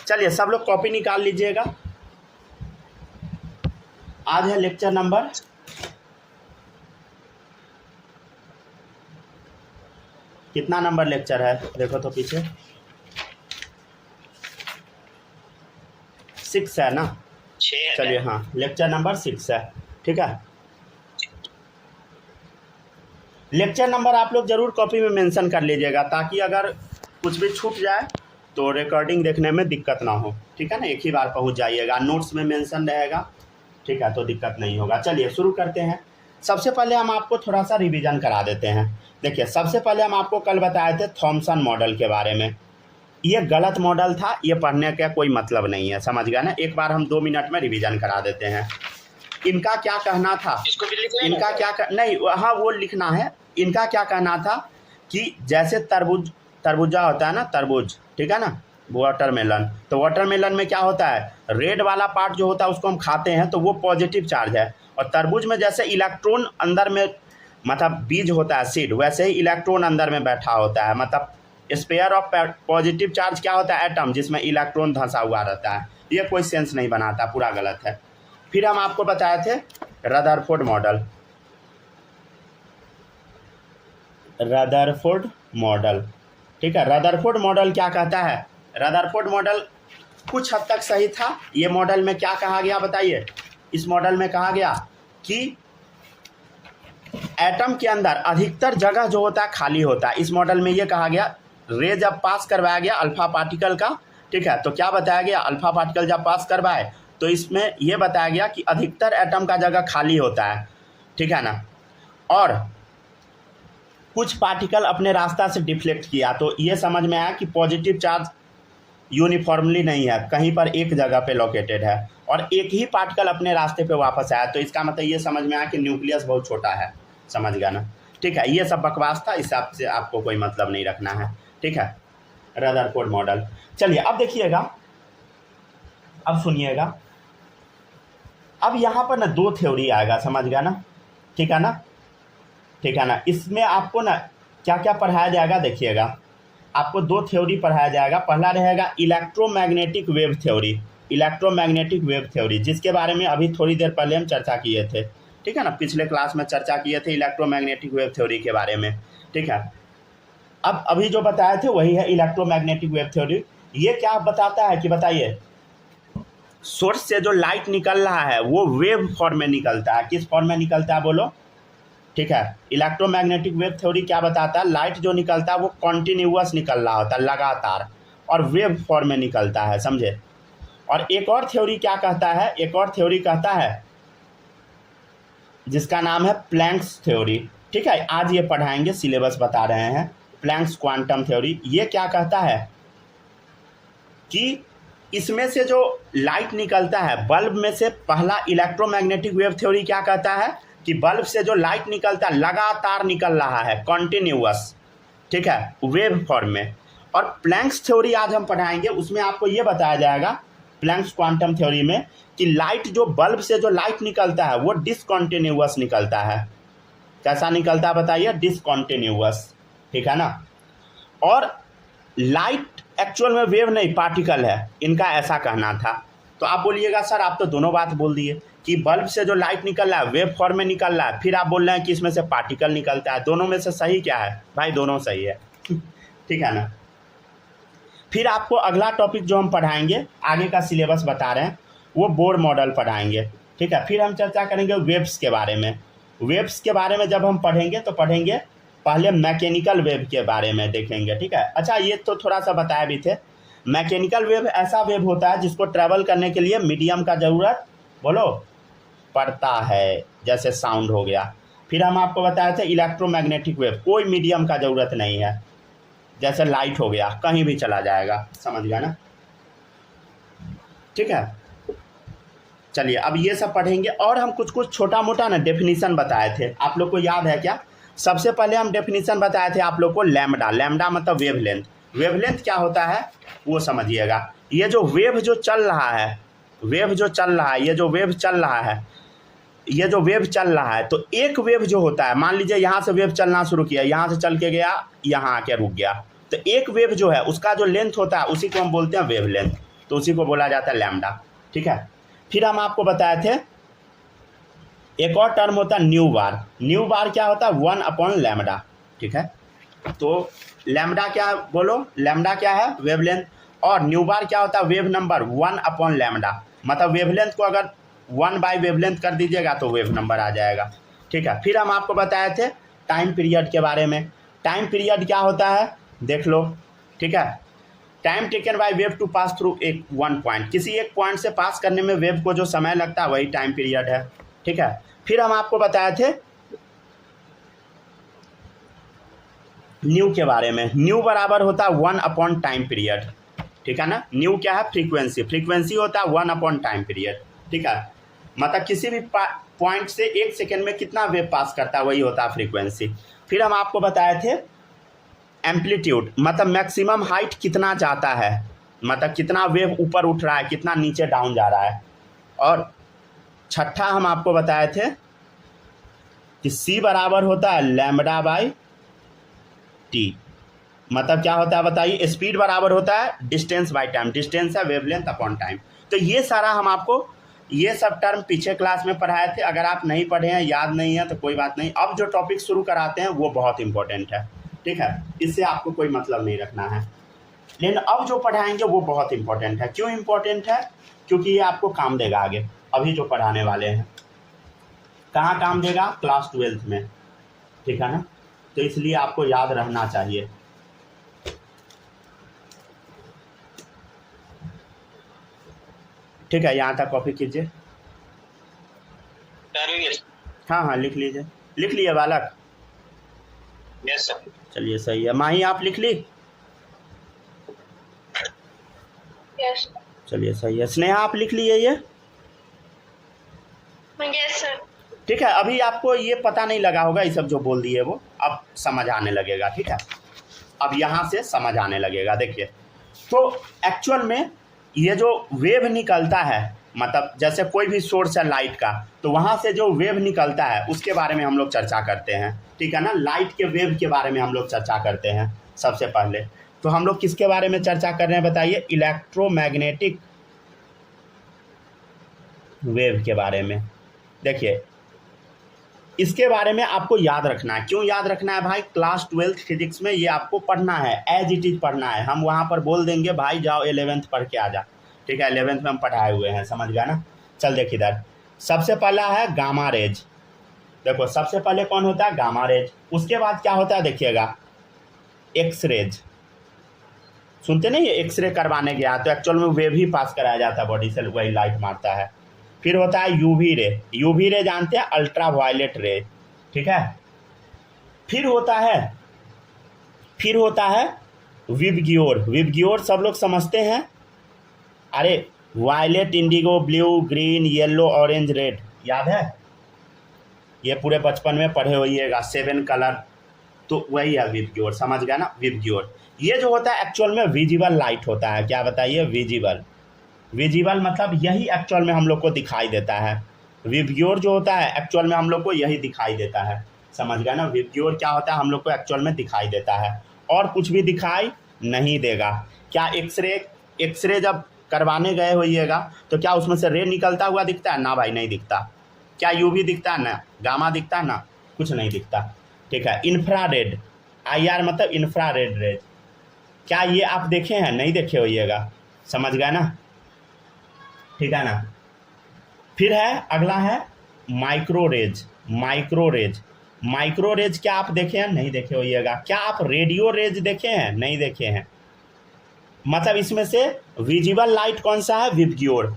चलिए सब लोग कॉपी निकाल लीजिएगा। आज है लेक्चर नंबर कितना नंबर लेक्चर है, देखो तो पीछे 6 है ना। चलिए हाँ, लेक्चर नंबर 6 है, ठीक है। लेक्चर नंबर आप लोग ज़रूर कॉपी में मेंशन कर लीजिएगा, ताकि अगर कुछ भी छूट जाए तो रिकॉर्डिंग देखने में दिक्कत ना हो, ठीक है ना। एक ही बार पहुंच जाइएगा, नोट्स में मेंशन रहेगा, ठीक है, तो दिक्कत नहीं होगा। चलिए शुरू करते हैं। सबसे पहले हम आपको थोड़ा सा रिवीजन करा देते हैं। देखिए, सबसे पहले हम आपको कल बताए थे थॉमसन मॉडल के बारे में। ये गलत मॉडल था, ये पढ़ने का कोई मतलब नहीं है, समझ गया ना। एक बार हम 2 मिनट में रिवीजन करा देते हैं। इनका क्या कहना था, इनका क्या नहीं, हाँ वो लिखना है। इनका क्या कहना था कि जैसे तरबूजा होता है ना, तरबूज, ठीक है ना, वाटरमेलन। तो वाटरमेलन में क्या होता है, रेड वाला पार्ट जो होता है उसको हम खाते हैं तो वो पॉजिटिव चार्ज है। और तरबूज में जैसे इलेक्ट्रॉन अंदर में, मतलब बीज होता है सीड, वैसे ही इलेक्ट्रॉन अंदर में बैठा होता है। मतलब स्पेयर ऑफ पॉजिटिव चार्ज क्या होता है, एटम, जिसमें इलेक्ट्रॉन धंसा हुआ रहता है। ये कोई सेंस नहीं बनाता, पूरा गलत है। फिर हम आपको बताए थे रदरफोर्ड मॉडल। रदरफोर्ड मॉडल, ठीक है। रदरफोर्ड मॉडल क्या कहता है, रदरफोर्ड मॉडल कुछ हद तक सही था। ये मॉडल में क्या कहा गया बताइए, इस मॉडल में कहा गया कि एटम के अंदर अधिकतर जगह जो होता है खाली होता है। इस मॉडल में ये कहा गया, रे जब पास करवाया गया अल्फा पार्टिकल का, ठीक है, तो क्या बताया गया, अल्फा पार्टिकल जब पास करवाए तो इसमें यह बताया गया कि अधिकतर एटम का जगह खाली होता है, ठीक है ना। और कुछ पार्टिकल अपने रास्ता से डिफ्लेक्ट किया, तो ये समझ में आया कि पॉजिटिव चार्ज यूनिफॉर्मली नहीं है, कहीं पर एक जगह पे लोकेटेड है। और एक ही पार्टिकल अपने रास्ते पे वापस आया, तो इसका मतलब ये समझ में आया कि न्यूक्लियस बहुत छोटा है, समझ गया ना, ठीक है। ये सब बकवास था, इस हिसाब से आपको कोई मतलब नहीं रखना है, ठीक है। Rutherford model. चलिए अब देखिएगा, अब सुनिएगा। अब यहाँ पर ना 2 थ्योरी आएगा, समझ गया ना, ठीक है ना, ठीक है ना। इसमें आपको ना क्या क्या पढ़ाया जाएगा, देखिएगा। आपको 2 थ्योरी पढ़ाया जाएगा। पहला रहेगा electromagnetic wave theory, electromagnetic wave theory, जिसके बारे में अभी थोड़ी देर पहले हम चर्चा किए थे, ठीक है ना। पिछले क्लास में चर्चा किए थे इलेक्ट्रोमैग्नेटिक वेव थ्योरी के बारे में, ठीक है। अब अभी जो बताए थे वही है इलेक्ट्रोमैग्नेटिक वेव थ्योरी। ये क्या बताता है कि बताइए, सोर्स से जो लाइट निकल रहा है वो वेव फॉर्म में निकलता है। किस फॉर्म में निकलता है बोलो, ठीक है। इलेक्ट्रोमैग्नेटिक वेव थ्योरी क्या बताता है, लाइट जो निकलता है वो कॉन्टिन्यूअस निकल रहा होता है, लगातार, और वेव फॉर्म में निकलता है, समझे। और एक और थ्योरी क्या कहता है, एक और थ्योरी कहता है जिसका नाम है प्लैंक्स थ्योरी, ठीक है। आज ये पढ़ाएंगे, सिलेबस बता रहे हैं, प्लैंक्स क्वांटम थ्योरी। ये क्या कहता है कि इसमें से जो लाइट निकलता है बल्ब में से, पहला इलेक्ट्रोमैग्नेटिक वेव थ्योरी क्या कहता है कि बल्ब से जो लाइट निकलता है लगातार निकल रहा है, कॉन्टिन्यूअस, ठीक है, वेव फॉर्म में। और प्लैंक्स थ्योरी आज हम पढ़ाएंगे, उसमें आपको ये बताया जाएगा प्लैंक्स क्वांटम थ्योरी में कि लाइट जो बल्ब से जो लाइट निकलता है वो डिसकॉन्टिन्यूअस निकलता है। कैसा निकलता है बताइए, डिसकॉन्टिन्यूअस, ठीक है ना। और लाइट एक्चुअल में वेव नहीं, पार्टिकल है, इनका ऐसा कहना था। तो आप बोलिएगा सर आप तो दोनों बात बोल दिए कि बल्ब से जो लाइट निकल रहा है वेव फॉर्म में निकल रहा है, फिर आप बोल रहे हैं कि इसमें से पार्टिकल निकलता है। दोनों में से सही क्या है भाई, दोनों सही है, ठीक है ना। फिर आपको अगला टॉपिक जो हम पढ़ाएंगे, आगे का सिलेबस बता रहे हैं, वो बोर मॉडल पढ़ाएंगे, ठीक है। फिर हम चर्चा करेंगे वेव्स के बारे में। वेव्स के बारे में जब हम पढ़ेंगे तो पढ़ेंगे पहले मैकेनिकल वेव के बारे में देखेंगे, ठीक है। अच्छा, ये तो थोड़ा सा बताया भी थे। मैकेनिकल वेव ऐसा वेव होता है जिसको ट्रैवल करने के लिए मीडियम का ज़रूरत बोलो पड़ता है, जैसे साउंड हो गया। फिर हम आपको बताए थे इलेक्ट्रोमैग्नेटिक वेव, कोई मीडियम का ज़रूरत नहीं है, जैसे लाइट हो गया, कहीं भी चला जाएगा, समझ गया ना, ठीक है। चलिए अब ये सब पढ़ेंगे। और हम कुछ कुछ छोटा मोटा ना डेफिनीशन बताए थे, आप लोग को याद है क्या। सबसे पहले हम डेफिनीशन बताए थे आप लोग को लैम्डा, लैम्डा मतलब वेवलेंथ। वेवलेंथ क्या होता है वो समझिएगा। ये जो वेव जो चल रहा है, वेव जो चल रहा है, ये जो वेव चल रहा है, ये जो वेव चल रहा है, तो एक वेव जो होता है, मान लीजिए यहाँ से वेव चलना शुरू किया, यहाँ से चल के गया, यहाँ आके रुक गया, तो एक वेव जो है उसका जो लेंथ होता है उसी को हम बोलते हैं वेवलेंथ, तो उसी को बोला जाता है लैम्डा। ठीक है, फिर हम आपको बताए थे एक और टर्म होता है न्यू बार। न्यू बार क्या होता है? 1/लैम्डा। ठीक है, तो लैम्डा क्या बोलो, लैम्डा क्या है? वेवलेंथ। और न्यू बार क्या होता है? वेव नंबर 1/लैम्डा। मतलब वेवलेंथ को अगर 1/वेवलेंथ कर दीजिएगा तो वेव नंबर आ जाएगा। ठीक है, फिर हम आपको बताए थे टाइम पीरियड के बारे में। टाइम पीरियड क्या होता है देख लो। ठीक है, time taken by wave to pass through एक वन पॉइंट, किसी एक पॉइंट से पास करने में वेव को जो समय लगता है वही टाइम पीरियड है। ठीक है, फिर हम आपको बताए थे न्यू के बारे में। न्यू बराबर होता है 1 टाइम पीरियड। ठीक है ना, न्यू क्या है? फ्रीक्वेंसी। फ्रीक्वेंसी होता है 1 टाइम पीरियड। ठीक है, मतलब किसी भी पॉइंट से 1 सेकेंड में कितना वेव पास करता है वही होता है फ्रीक्वेंसी। फिर हम आपको बताए थे एम्पलीट्यूड, मतलब मैक्सिमम हाइट कितना जाता है, मतलब कितना वेव ऊपर उठ रहा है, कितना नीचे डाउन जा रहा है। और छठा हम आपको बताए थे कि सी बराबर होता है लैम्डा बाई टी। मतलब क्या होता है बताइए? स्पीड बराबर होता है डिस्टेंस बाई टाइम। डिस्टेंस है वेवलेंथ अपॉन टाइम। तो ये सारा हम आपको ये सब टर्म पीछे क्लास में पढ़ाए थे। अगर आप नहीं पढ़े हैं, याद नहीं है तो कोई बात नहीं। अब जो टॉपिक शुरू कराते हैं वो बहुत इंपॉर्टेंट है। ठीक है, इससे आपको कोई मतलब नहीं रखना है, लेकिन अब जो पढ़ाएंगे वो बहुत इंपॉर्टेंट है। क्यों इंपॉर्टेंट है? क्योंकि ये आपको काम देगा आगे। अभी जो पढ़ाने वाले हैं कहाँ काम देगा? क्लास 12th में। ठीक है ना, तो इसलिए आपको याद रहना चाहिए। ठीक है, यहाँ तक कॉपी कीजिए। हाँ हाँ लिख लीजिए। लिख लिए बालक? Yes sir. चलिए सही है। माही आप लिख ली? यस चलिए सही है। स्नेहा आप लिख लिए ये? Yes sir. ठीक है, अभी आपको ये पता नहीं लगा होगा, ये सब जो बोल दिए वो अब समझ आने लगेगा। ठीक है, अब यहाँ से समझ आने लगेगा। देखिए, तो एक्चुअल में ये जो वेव निकलता है, मतलब जैसे कोई भी सोर्स है लाइट का, तो वहाँ से जो वेव निकलता है उसके बारे में हम लोग चर्चा करते हैं। ठीक है ना, लाइट के वेव के बारे में हम लोग चर्चा करते हैं सबसे पहले। तो हम लोग किसके बारे में चर्चा कर रहे हैं बताइए? इलेक्ट्रोमैग्नेटिक वेव के बारे में। देखिए, इसके बारे में आपको याद रखना है। क्यों याद रखना है भाई? क्लास 12th फिजिक्स में ये आपको पढ़ना है, एज इट इज पढ़ना है। हम वहाँ पर बोल देंगे भाई जाओ 11th पढ़ के आ जा। ठीक है, 11th में हम पढ़ाए हुए हैं, समझ गया ना। चल देख इधर, सबसे पहला है गामा रेज। देखो सबसे पहले कौन होता है? Gamma rays. उसके बाद क्या होता है देखिएगा? X rays. सुनते नहीं, एक्सरे करवाने गया तो एक्चुअल में वेव ही पास कराया जाता है बॉडी से, वही लाइट मारता है। फिर होता है यूवी रे। यूवी रे जानते हैं? अल्ट्रा वायलेट रे। ठीक है, फिर होता है विबग्योर। विबग्योर सब लोग समझते हैं? अरे violet, indigo, blue, green, yellow, orange, red, याद है? ये पूरे बचपन में पढ़े होइएगा, 7 कलर। तो वही है विबग्योर, समझ गया ना? विबग्योर ये जो होता है एक्चुअल में विजिबल लाइट होता है। क्या बताइए? विजिबल। विजिबल मतलब यही एक्चुअल में हम लोग को दिखाई देता है। विबग्योर जो होता है एक्चुअल में हम लोग को यही दिखाई देता है, समझ गया ना? विबग्योर क्या होता है? हम लोग को एक्चुअल में दिखाई देता है, और कुछ भी दिखाई नहीं देगा। क्या एक्सरे जब करवाने गए होइएगा तो क्या उसमें से रे निकलता हुआ दिखता है? ना भाई, नहीं दिखता। क्या यूवी दिखता है? ना। गामा दिखता है? ना, कुछ नहीं दिखता। ठीक है, इंफ्रारेड, IR मतलब इंफ्रारेड रेज। क्या ये आप देखे हैं? नहीं देखे होइएगा, समझ गए ना? ठीक है ना। फिर है, अगला है micro rays. Micro rays, micro rays क्या आप देखे हैं? नहीं देखे होइएगा। क्या आप रेडियो रेज देखे हैं? नहीं देखे हैं। मतलब इसमें से विजिबल लाइट कौन सा है? विबग्योर,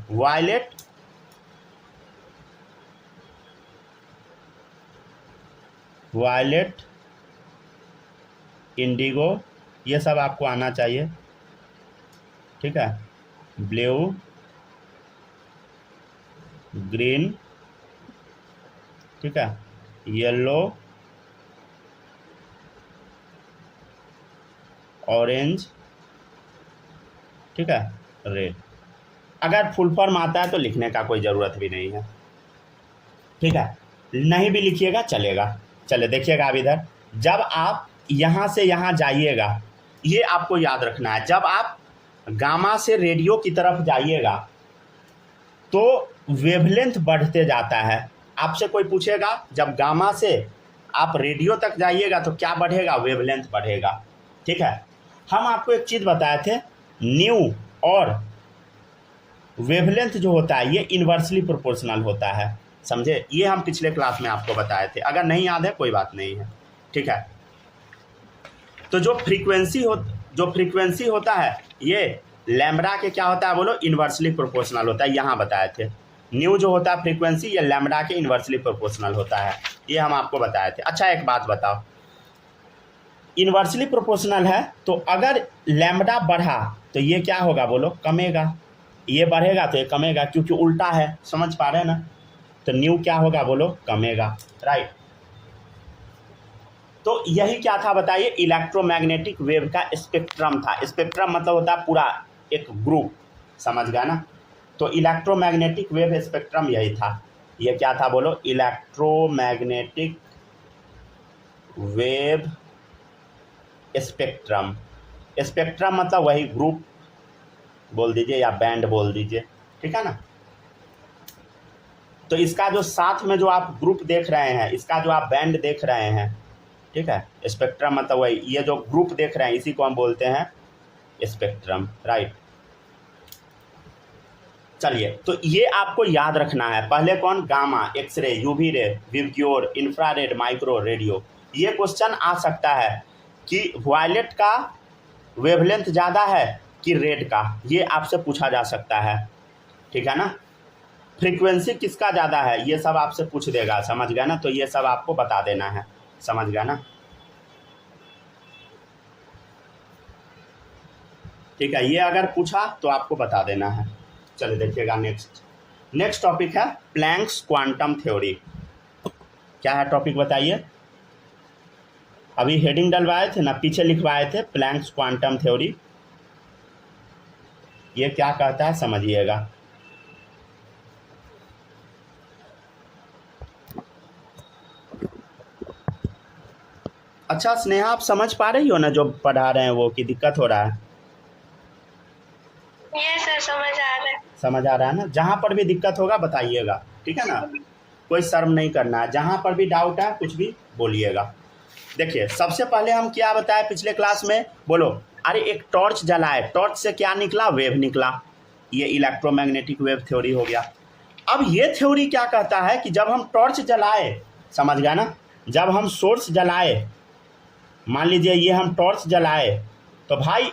वायलेट, इंडिगो, ये सब आपको आना चाहिए। ठीक है, ब्लू, ग्रीन, ठीक है, येलो, ऑरेंज, ठीक है, रेड। अगर फुल फॉर्म आता है तो लिखने का कोई ज़रूरत भी नहीं है। ठीक है, नहीं भी लिखिएगा चलेगा। चले देखिएगा अब इधर, जब आप यहाँ से यहाँ जाइएगा, ये आपको याद रखना है। जब आप गामा से रेडियो की तरफ जाइएगा तो वेवलेंथ बढ़ते जाता है। आपसे कोई पूछेगा जब गामा से आप रेडियो तक जाइएगा तो क्या बढ़ेगा, वेवलेंथ बढ़ेगा। ठीक है, हम आपको एक चीज़ बताए थे, न्यू और वेवलेंथ जो होता है ये इन्वर्सली प्रोपोर्शनल होता है, समझे। ये हम पिछले क्लास में आपको बताए थे, अगर नहीं याद है कोई बात नहीं है। ठीक है, तो जो फ्रीक्वेंसी होता है ये लैम्ब्डा के क्या होता है बोलो, इन्वर्सली प्रोपोर्शनल होता है। यहाँ बताए थे न्यू जो होता है फ्रीक्वेंसी ये लैम्ब्डा के इन्वर्सली प्रोपोर्शनल होता है, ये हम आपको बताए थे। अच्छा एक बात बताओ, इन्वर्सली प्रोपोर्शनल है तो अगर लैम्ब्डा बढ़ा तो ये क्या होगा बोलो, कमेगा। ये बढ़ेगा तो ये कमेगा, क्योंकि उल्टा है, समझ पा रहे हैं ना। तो न्यू क्या होगा बोलो, कमेगा, राइट। तो यही क्या था बताइए, इलेक्ट्रोमैग्नेटिक वेव का स्पेक्ट्रम था। स्पेक्ट्रम मतलब होता है पूरा एक ग्रुप, समझ गया ना। तो इलेक्ट्रोमैग्नेटिक वेव स्पेक्ट्रम यही था। ये क्या था बोलो, इलेक्ट्रोमैग्नेटिक वेव स्पेक्ट्रम। स्पेक्ट्रम मतलब वही ग्रुप बोल दीजिए या बैंड बोल दीजिए, ठीक है ना। तो इसका जो साथ में जो आप ग्रुप देख रहे हैं, इसका जो आप बैंड देख रहे हैं, ठीक है, स्पेक्ट्रम मतलब वही, ये जो ग्रुप देख रहे हैं इसी को हम बोलते हैं स्पेक्ट्रम, राइट। चलिए, तो ये आपको याद रखना है। पहले कौन, gamma, x ray, UV ray, VIBGYOR, infrared, micro, radio. ये क्वेश्चन आ सकता है कि वायलेट का वेवलेंथ ज़्यादा है कि रेड का, ये आपसे पूछा जा सकता है, ठीक है ना। फ्रीक्वेंसी किसका ज़्यादा है ये सब आपसे पूछ देगा, समझ गया ना। तो ये सब आपको बता देना है, समझ गया ना। ठीक है, ये अगर पूछा तो आपको बता देना है। चलिए देखिएगा, नेक्स्ट टॉपिक है प्लैंक्स क्वांटम थ्योरी। क्या है टॉपिक बताइए। अभी हेडिंग डलवाए थे ना, पीछे लिखवाए थे प्लैंक्स क्वांटम थ्योरी। ये क्या कहता है समझिएगा। अच्छा स्नेहा, आप समझ पा रही हो ना जो पढ़ा रहे हैं वो, की दिक्कत हो रहा है। यस सर, समझ आ रहा है ना। जहाँ पर भी दिक्कत होगा बताइएगा, ठीक है ना, कोई शर्म नहीं करना है। जहाँ पर भी डाउट है कुछ भी बोलिएगा। देखिए सबसे पहले हम क्या बताए पिछले क्लास में, बोलो। अरे एक टॉर्च जलाए, टॉर्च से क्या निकला, वेव निकला। ये इलेक्ट्रोमैग्नेटिक वेव थ्योरी हो गया। अब ये थ्योरी क्या कहता है कि जब हम टॉर्च जलाए, समझ गया ना, जब हम सोर्स जलाए, मान लीजिए ये हम टॉर्च जलाए, तो भाई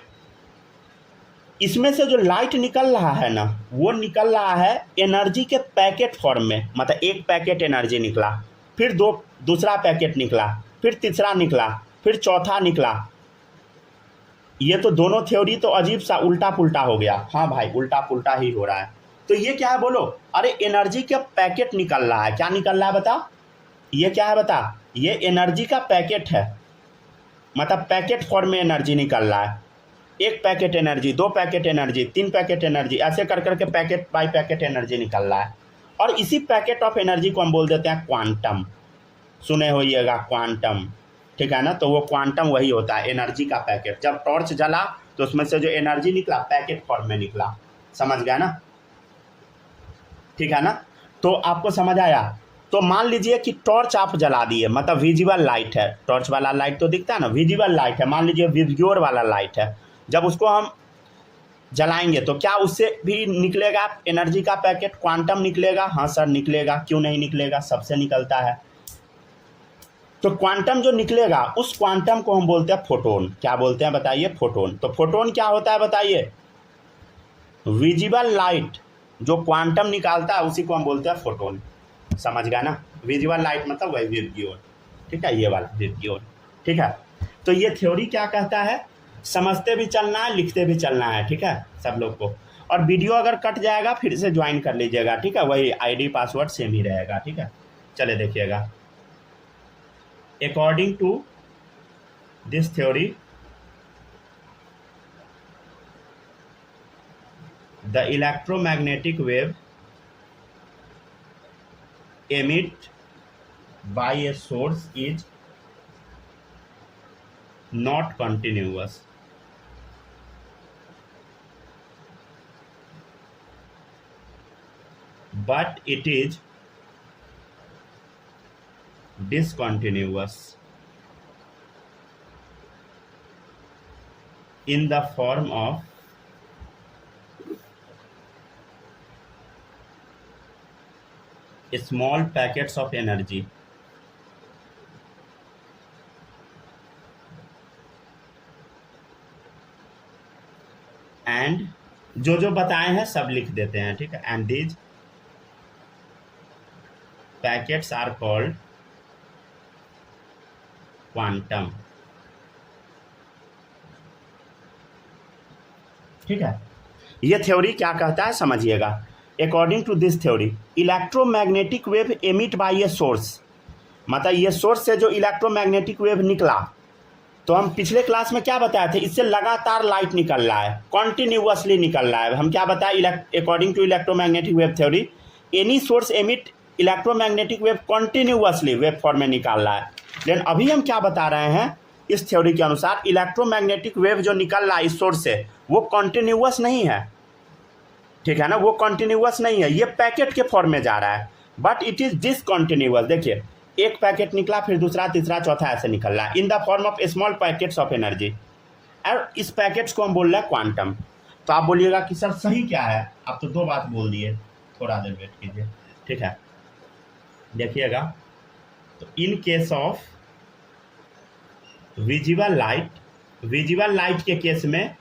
इसमें से जो लाइट निकल रहा है ना, वो निकल रहा है एनर्जी के पैकेट फॉर्म में। मतलब एक पैकेट एनर्जी निकला, फिर दूसरा पैकेट निकला, फिर तीसरा निकला, फिर चौथा निकला। ये तो दोनों थ्योरी तो अजीब सा उल्टा पुल्टा हो गया। हाँ भाई, उल्टा पुल्टा ही हो रहा है। तो ये क्या है बोलो, अरे एनर्जी का पैकेट निकल रहा है। क्या निकल रहा है बता, ये क्या है बता, ये एनर्जी का पैकेट है। मतलब पैकेट फॉर्म में एनर्जी निकल रहा है। एक पैकेट एनर्जी, दो पैकेट एनर्जी, तीन पैकेट एनर्जी, ऐसे कर करके पैकेट बाई पैकेट एनर्जी निकल रहा है। और इसी पैकेट ऑफ एनर्जी को हम बोल देते हैं क्वांटम। सुने होइएगा क्वांटम, ठीक है ना। तो वो क्वांटम वही होता है, एनर्जी का पैकेट। जब टॉर्च जला तो उसमें से जो एनर्जी निकला पैकेट फॉर्म में निकला, समझ गया ना, ठीक है ना। तो आपको समझ आया। तो मान लीजिए कि टॉर्च आप जला दिए, मतलब विजिबल लाइट है, टॉर्च वाला लाइट तो दिखता है ना, विजिबल लाइट है। मान लीजिए विबग्योर वाला लाइट है, जब उसको हम जलाएंगे तो क्या उससे भी निकलेगा एनर्जी का पैकेट, क्वांटम निकलेगा। हाँ सर निकलेगा, क्यों नहीं निकलेगा, सबसे निकलता है। तो क्वांटम जो निकलेगा उस क्वांटम को हम बोलते हैं फोटोन। क्या बोलते हैं बताइए, फोटोन। तो फोटोन क्या होता है बताइए, विजिबल लाइट जो क्वांटम निकालता है उसी को हम बोलते हैं फोटोन, समझ गया ना। विजिबल लाइट मतलब वही विबग्योर, ठीक है, ये वाला विबग्योर, ठीक है। तो ये थ्योरी क्या कहता है, समझते भी चलना है, लिखते भी चलना है, ठीक है सब लोग को। और वीडियो अगर कट जाएगा फिर से ज्वाइन कर लीजिएगा, ठीक है, वही आईडी पासवर्ड सेम ही रहेगा, ठीक है। चले देखिएगा, according to this theory the electromagnetic wave emit by a source is not continuous. but it is discontinuous in the form of small packets of energy and जो बताए हैं सब लिख देते हैं, ठीक है। And these packets are called quantum, ठीक है। ये थ्योरी क्या कहता है समझिएगा। According to this theory electromagnetic wave emit by a source, मतलब ये सोर्स से जो इलेक्ट्रोमैग्नेटिक वेव निकला, तो हम पिछले क्लास में क्या बताए थे, इससे लगातार लाइट निकल रहा है, कॉन्टिन्यूअसली निकल रहा है। हम क्या बताए, according to electromagnetic wave theory any source emit electromagnetic wave continuously wave form में निकाल रहा है। लेकिन अभी हम क्या बता रहे हैं, इस थ्योरी के अनुसार इलेक्ट्रोमैग्नेटिक वेव जो निकल रहा है इस सोर्स से वो कॉन्टिन्यूअस नहीं है, ठीक है ना, वो कॉन्टिन्यूअस नहीं है, ये पैकेट के फॉर्म में जा रहा है, बट इट इज डिसकॉन्टिन्यूअस। देखिए एक पैकेट निकला, फिर दूसरा, तीसरा, चौथा ऐसे निकल रहा है, in the form of small packets of energy, और इस पैकेट्स को हम बोल रहे हैं क्वांटम। तो आप बोलिएगा कि सर सही क्या है, आप तो दो बात बोल दिए, थोड़ा देर वेट कीजिए, ठीक है। देखिएगा, तो in case of visible light के केस में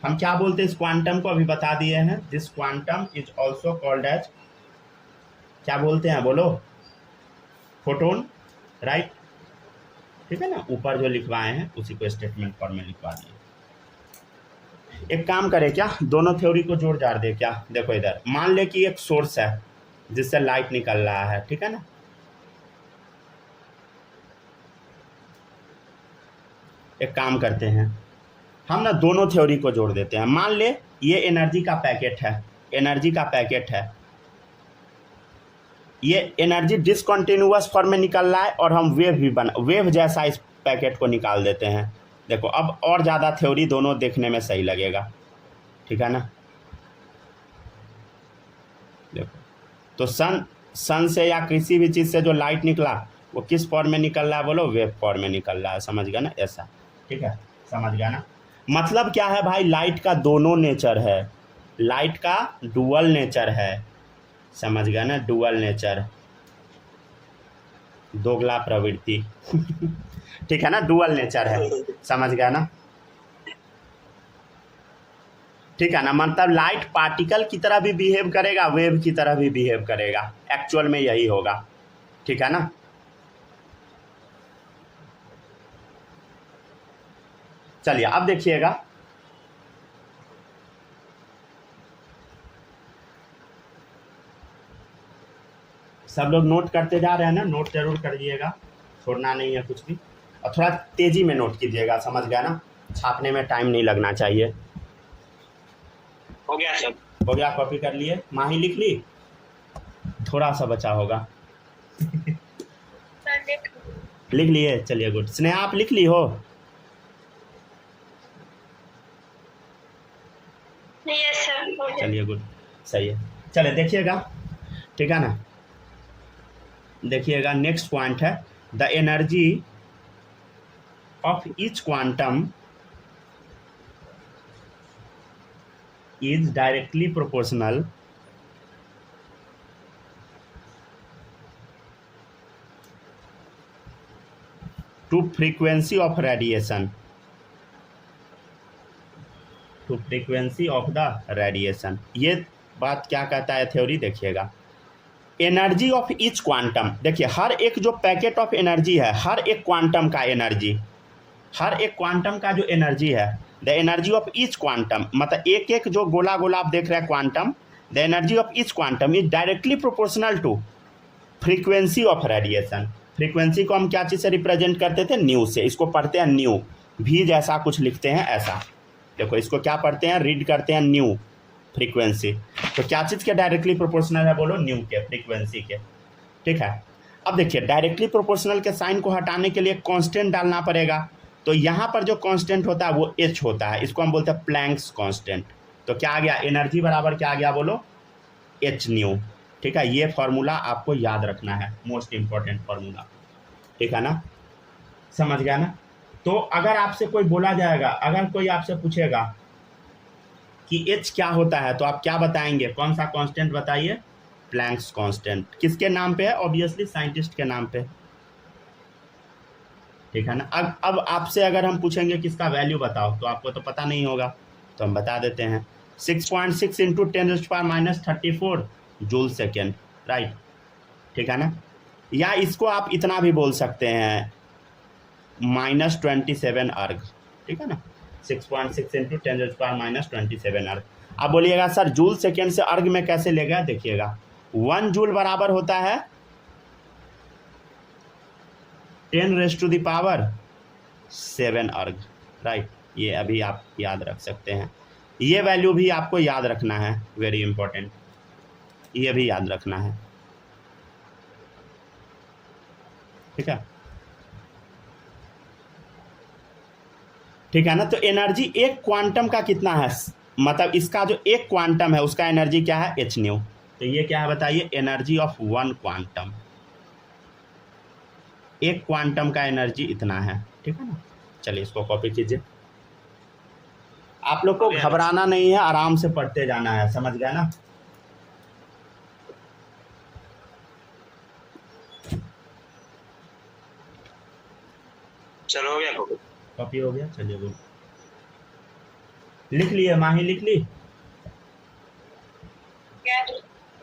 हम क्या बोलते हैं, इस क्वांटम को अभी बता दिए हैं, this quantum is also called as, क्या बोलते हैं बोलो, फोटोन, राइट, ठीक है ना। ऊपर जो लिखवाए हैं उसी को स्टेटमेंट फॉर्म में लिखवा दिए। एक काम करें क्या, दोनों थ्योरी को जोड़ जाड़ दे क्या। देखो इधर मान ले कि एक सोर्स है जिससे लाइट निकल रहा है, ठीक है ना। एक काम करते हैं, हम ना दोनों थ्योरी को जोड़ देते हैं। मान ले ये एनर्जी का पैकेट है, ये एनर्जी डिसकंटिन्यूअस फॉर्म में निकल रहा है और हम वेव जैसा इस पैकेट को निकाल देते हैं। देखो अब और ज़्यादा थ्योरी दोनों देखने में सही लगेगा, ठीक है ना। देखो तो सन से या किसी भी चीज़ से जो लाइट निकला वो किस फॉर्म में निकल रहा है बोलो, वेव फॉर्म में निकल रहा है, समझ गया ना, ऐसा, ठीक है, समझ गया ना। मतलब क्या है भाई, लाइट का दोनों नेचर है, लाइट का डुअल नेचर है, समझ गया ना, डुअल नेचर, दोगला प्रवृत्ति ठीक है ना, डुअल नेचर है, समझ गया ना, ठीक है ना। मतलब लाइट पार्टिकल की तरह भी बिहेव करेगा, वेव की तरह भी बिहेव करेगा, एक्चुअल में यही होगा, ठीक है ना। चलिए अब देखिएगा, सब लोग नोट करते जा रहे हैं ना, नोट जरूर करिएगा, छोड़ना नहीं है कुछ भी, और थोड़ा तेजी में नोट कीजिएगा, समझ गया ना, छापने में टाइम नहीं लगना चाहिए। हो गया सर, हो गया, कॉपी कर लिए, माही लिख ली, थोड़ा सा बचा होगा लिख लिए, चलिए गुड। स्नेहा आप लिख ली हो? यस सर, चलिए गुड, सही है। चलिए देखिएगा, ठीक है ना, देखिएगा नेक्स्ट पॉइंट है, the energy of each quantum is directly proportional to frequency of radiation, to frequency of the radiation। ये बात क्या कहता है थ्योरी, देखिएगा, एनर्जी ऑफ ईच क्वांटम, देखिए हर एक जो पैकेट ऑफ एनर्जी है, हर एक क्वांटम का एनर्जी, हर एक क्वांटम का जो एनर्जी है, the energy of each quantum, मतलब एक एक जो गोला गोला आप देख रहे हैं quantum, the energy of each quantum is directly proportional to frequency of radiation. Frequency को हम क्या चीज़ से रिप्रेजेंट करते थे, न्यू से, इसको पढ़ते हैं न्यू, भी जैसा कुछ लिखते हैं ऐसा, देखो इसको क्या पढ़ते हैं, रीड करते हैं न्यू फ्रीक्वेंसी, तो क्या चीज़ के डायरेक्टली प्रोपोर्शनल है बोलो, न्यू के, फ्रीक्वेंसी के, ठीक है। अब देखिए डायरेक्टली प्रोपोर्शनल के साइन को हटाने के लिए कांस्टेंट डालना पड़ेगा, तो यहाँ पर जो कांस्टेंट होता है वो h होता है, इसको हम बोलते हैं प्लैंक्स कांस्टेंट। तो क्या आ गया, एनर्जी बराबर क्या आ गया बोलो, एच न्यू। ठीक है, ये फॉर्मूला आपको याद रखना है, मोस्ट इम्पॉर्टेंट फॉर्मूला। ठीक है ना, समझ गया ना। तो अगर आपसे कोई बोला जाएगा, अगर कोई आपसे पूछेगा कि एच क्या होता है, तो आप क्या बताएंगे, कौन सा कांस्टेंट बताइए? Planck's constant. किसके नाम पे है? ऑब्वियसली साइंटिस्ट के नाम पे। ठीक है ना। अब आपसे अगर हम पूछेंगे कि इसका वैल्यू बताओ, तो आपको तो पता नहीं होगा, तो हम बता देते हैं 6.6 इंटू 10⁻34 जूल सेकेंड, राइट। ठीक है ना। या इसको आप इतना भी बोल सकते हैं, -27 अर्ग। ठीक है ना, 6.6 इंटू 10⁻27 अर्ग। आप बोलिएगा सर जूल सेकेंड से अर्ग में कैसे लेगा? देखिएगा 1 जूल बराबर होता है 10⁻7 अर्ग, राइट। ये अभी आप याद रख सकते हैं, ये वैल्यू भी आपको याद रखना है, वेरी इंपॉर्टेंट, ये भी याद रखना है। ठीक है, ठीक है ना। तो एनर्जी एक क्वांटम का कितना है, मतलब इसका जो एक क्वांटम है उसका एनर्जी क्या है? H new. तो ये क्या है बताइए? एनर्जी ऑफ 1 क्वांटम, एक क्वांटम का एनर्जी इतना है। ठीक है ना। चलिए इसको कॉपी कीजिए। आप लोग को घबराना नहीं है, आराम से पढ़ते जाना है, समझ गया ना। चलो हो गया कॉपी हो गया, चलिए गुड। लिख लिए माही, लिख ली?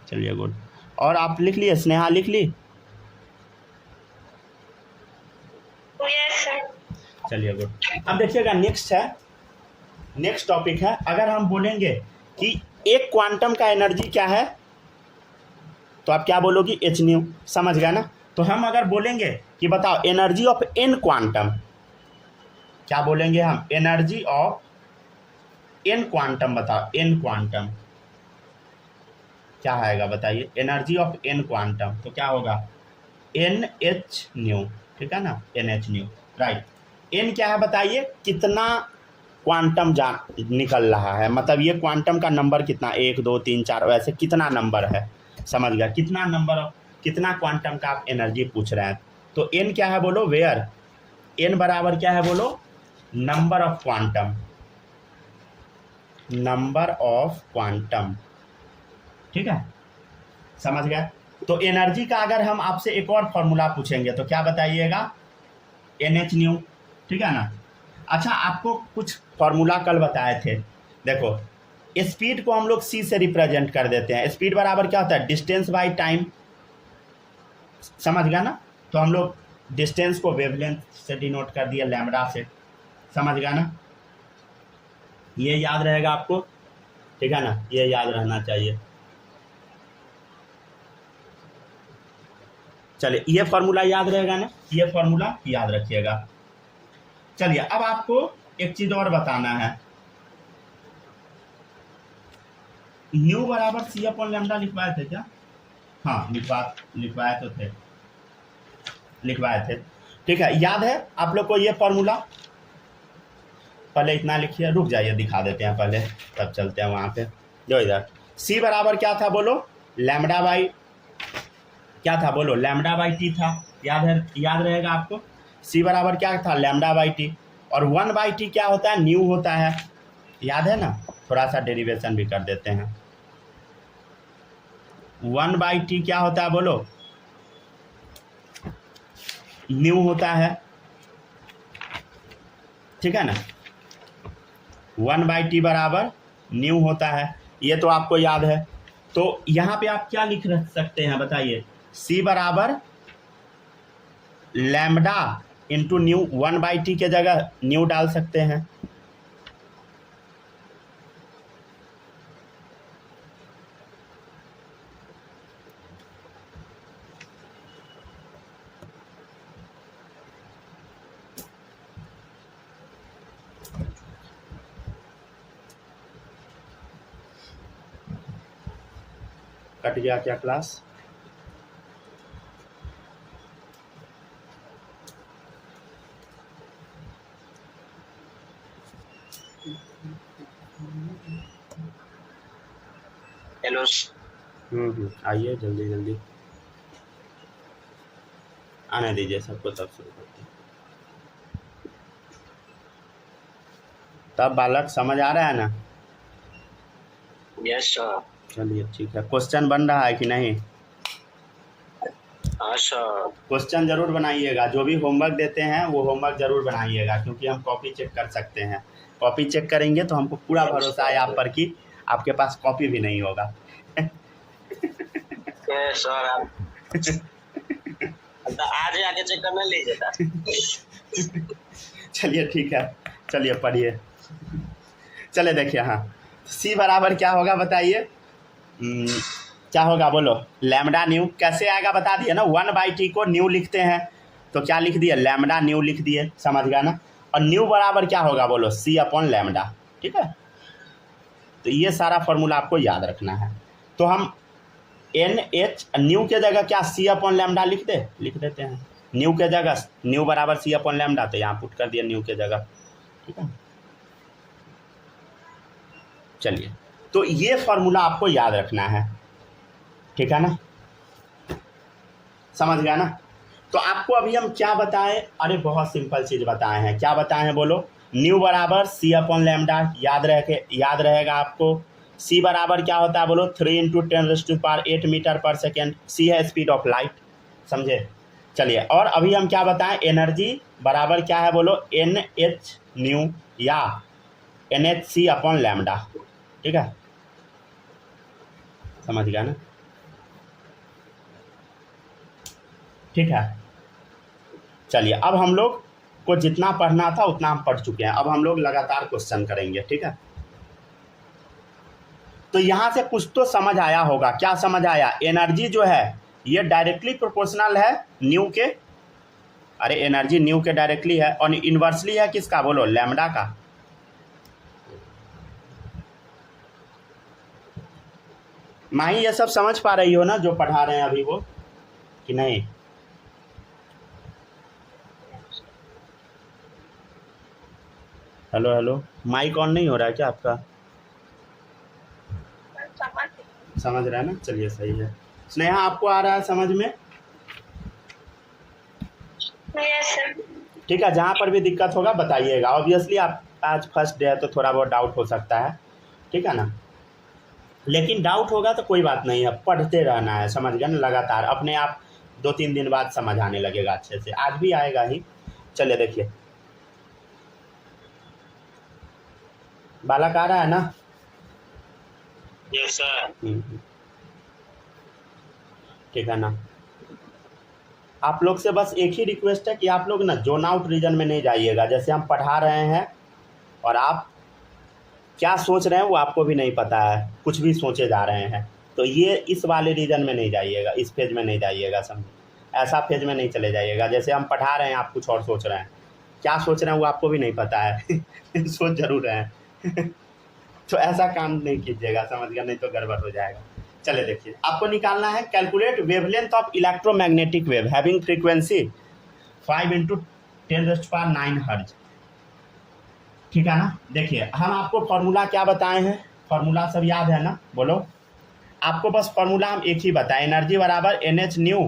चलिए गुड। और आप लिख लिए? स्नेहा लिख ली? Yes sir. चलिए गुड। अब देखिएगा नेक्स्ट है, नेक्स्ट टॉपिक है। अगर हम बोलेंगे कि एक क्वांटम का एनर्जी क्या है, तो आप क्या बोलोगी? H new. समझ गया ना। तो हम अगर बोलेंगे कि बताओ एनर्जी ऑफ एन क्वांटम, क्या बोलेंगे हम? एनर्जी ऑफ एन क्वांटम, बताओ एन क्वांटम क्या आएगा बताइए? एनर्जी ऑफ एन क्वांटम तो क्या होगा? N h nu. ठीक है ना, n h nu, right. N क्या है बताइए? कितना क्वांटम जा निकल रहा है, मतलब ये क्वांटम का नंबर कितना, 1 2 3 4 वैसे कितना नंबर है, समझ गया? कितना नंबर, कितना क्वांटम का आप एनर्जी पूछ रहे हैं। तो एन क्या है बोलो? वेयर एन बराबर क्या है बोलो? Number of quantum, number of quantum. ठीक है, समझ गए। तो एनर्जी का अगर हम आपसे एक और फॉर्मूला पूछेंगे तो क्या बताइएगा? N h nu. ठीक है ना। अच्छा, आपको कुछ फॉर्मूला कल बताए थे, देखो स्पीड को हम लोग सी से रिप्रेजेंट कर देते हैं। स्पीड बराबर क्या होता है? डिस्टेंस बाय टाइम, समझ गया ना। तो हम लोग डिस्टेंस को वेवलेंथ से डिनोट कर दिया, लैम्बडा से, समझ गया ना। ये याद रहेगा आपको, ठीक है ना, ये याद रहना चाहिए। चलिए ये फॉर्मूला याद रहेगा ना, ये फॉर्मूला याद रखिएगा। चलिए अब आपको एक चीज और बताना है, न्यू बराबर सी अपॉन लैम्डा लिखवाए थे क्या? हाँ लिखवाए तो थे, लिखवाए थे। ठीक है, याद है आप लोग को ये फॉर्मूला? पहले इतना लिखिए, रुक जाइए दिखा देते हैं पहले, तब चलते हैं वहाँ पे। जो इधर सी बराबर क्या था बोलो? लैम्डा बाई क्या था बोलो? लैम्डा बाई टी था, याद है? याद रहेगा आपको। सी बराबर क्या था? Lambda by T. और 1/t क्या होता है? न्यू होता है, याद है ना। थोड़ा सा डेरिवेशन भी कर देते हैं। 1/t क्या होता है बोलो? न्यू होता है, ठीक है ना। 1/t बराबर न्यू होता है, ये तो आपको याद है। तो यहाँ पे आप क्या लिख सकते हैं बताइए? सी बराबर लैम्डा इंटू न्यू, 1/t के जगह न्यू डाल सकते हैं। कट गया क्या क्लास? हेलो आइए जल्दी जल्दी आने दीजिए सबको, तब शुरू करते हैं। तब बालक समझ आ रहा है ना? Yes sir. चलिए ठीक है। क्वेश्चन बन रहा है कि नहीं? हाँ सर। क्वेश्चन जरूर बनाइएगा, जो भी होमवर्क देते हैं वो होमवर्क जरूर बनाइएगा, क्योंकि हम कॉपी चेक कर सकते हैं। कॉपी चेक करेंगे तो हमको पूरा भरोसा है आप पर कि आपके पास कॉपी भी नहीं होगा। Yes sir. आप तो आज ही आके चेक करने लीजिए था। चलिए ठीक है, चलिए पढ़िए। चलिए देखिए, हाँ सी बराबर क्या होगा बताइए? क्या होगा बोलो? Lambda new. कैसे आएगा बता दिए ना, 1/t को न्यू लिखते हैं तो क्या लिख दिए? लैम्डा न्यू लिख दिए, समझ गया ना? और न्यू बराबर क्या होगा बोलो? सी अपॉन लैम्डा। ठीक है, तो ये सारा फॉर्मूला आपको याद रखना है। तो हम NH न्यू के जगह क्या सी अपॉन लैम्डा लिख देते हैं। न्यू के जगह न्यू बराबर सी अपॉन लैम्डा, तो यहाँ पुट कर दिया न्यू के जगह। ठीक है, चलिए तो ये फॉर्मूला आपको याद रखना है, ठीक है ना? समझ गया ना? तो आपको अभी हम क्या बताएं? अरे बहुत सिंपल चीज़ बताए हैं। क्या बताए हैं बोलो? न्यू बराबर सी अपॉन लैम्डा, याद रहेगा आपको। सी बराबर क्या होता है बोलो? 3 × 10⁸ मीटर पर सेकेंड। सी है स्पीड ऑफ लाइट, समझे? चलिए, और अभी हम क्या बताएं? एनर्जी बराबर क्या है बोलो? NH न्यू या NHC अपॉन लैम्डा। ठीक है, समझ गया ना? ठीक है, चलिए अब हम लोग को जितना पढ़ना था उतना हम पढ़ चुके हैं। अब हम लोग लगातार क्वेश्चन करेंगे, ठीक है? तो यहाँ से कुछ तो समझ आया होगा। क्या समझ आया? एनर्जी जो है ये डायरेक्टली प्रोपोर्शनल है न्यू के। अरे एनर्जी न्यू के डायरेक्टली है, और इन्वर्सली है किसका बोलो? लैम्डा का। माही ये सब समझ पा रही हो ना जो पढ़ा रहे हैं अभी वो, कि नहीं? हेलो हेलो, माइक ऑन नहीं हो रहा है क्या आपका? समझ रहा है ना? चलिए सही है। स्नेहा आपको आ रहा है समझ में? Yes sir. ठीक है, जहाँ पर भी दिक्कत होगा बताइएगा। ऑब्वियसली आप आज फर्स्ट डे है तो थोड़ा बहुत डाउट हो सकता है, ठीक है ना? लेकिन डाउट होगा तो कोई बात नहीं है, पढ़ते रहना है, समझ गए ना? लगातार अपने आप 2-3 दिन बाद समझ आने लगेगा अच्छे से। आज भी आएगा ही। चलिए देखिए, बालक आ रहा है ना? Yes sir. ठीक है ना? आप लोग से बस एक ही रिक्वेस्ट है कि आप लोग ना जोन आउट रीजन में नहीं जाइएगा। जैसे हम पढ़ा रहे हैं और आप क्या सोच रहे हैं वो आपको भी नहीं पता है, कुछ भी सोचे जा रहे हैं, तो ये इस वाले रीजन में नहीं जाइएगा, इस फेज में नहीं जाइएगा, समझ? ऐसा फेज में नहीं चले जाइएगा। जैसे हम पढ़ा रहे हैं आप कुछ और सोच रहे हैं, क्या सोच रहे हैं वो आपको भी नहीं पता है सोच जरूर रहे हैं तो ऐसा काम नहीं कीजिएगा, समझ गया? नहीं तो गड़बड़ हो जाएगा। चले देखिए, आपको निकालना है calculate wavelength of electromagnetic wave having frequency 5 × 10⁹ हर्ज। ठीक है ना? देखिए, हम आपको फॉर्मूला क्या बताए हैं? फॉर्मूला सब याद है ना? बोलो। आपको बस फॉर्मूला हम एक ही बताए, एनर्जी बराबर NH न्यू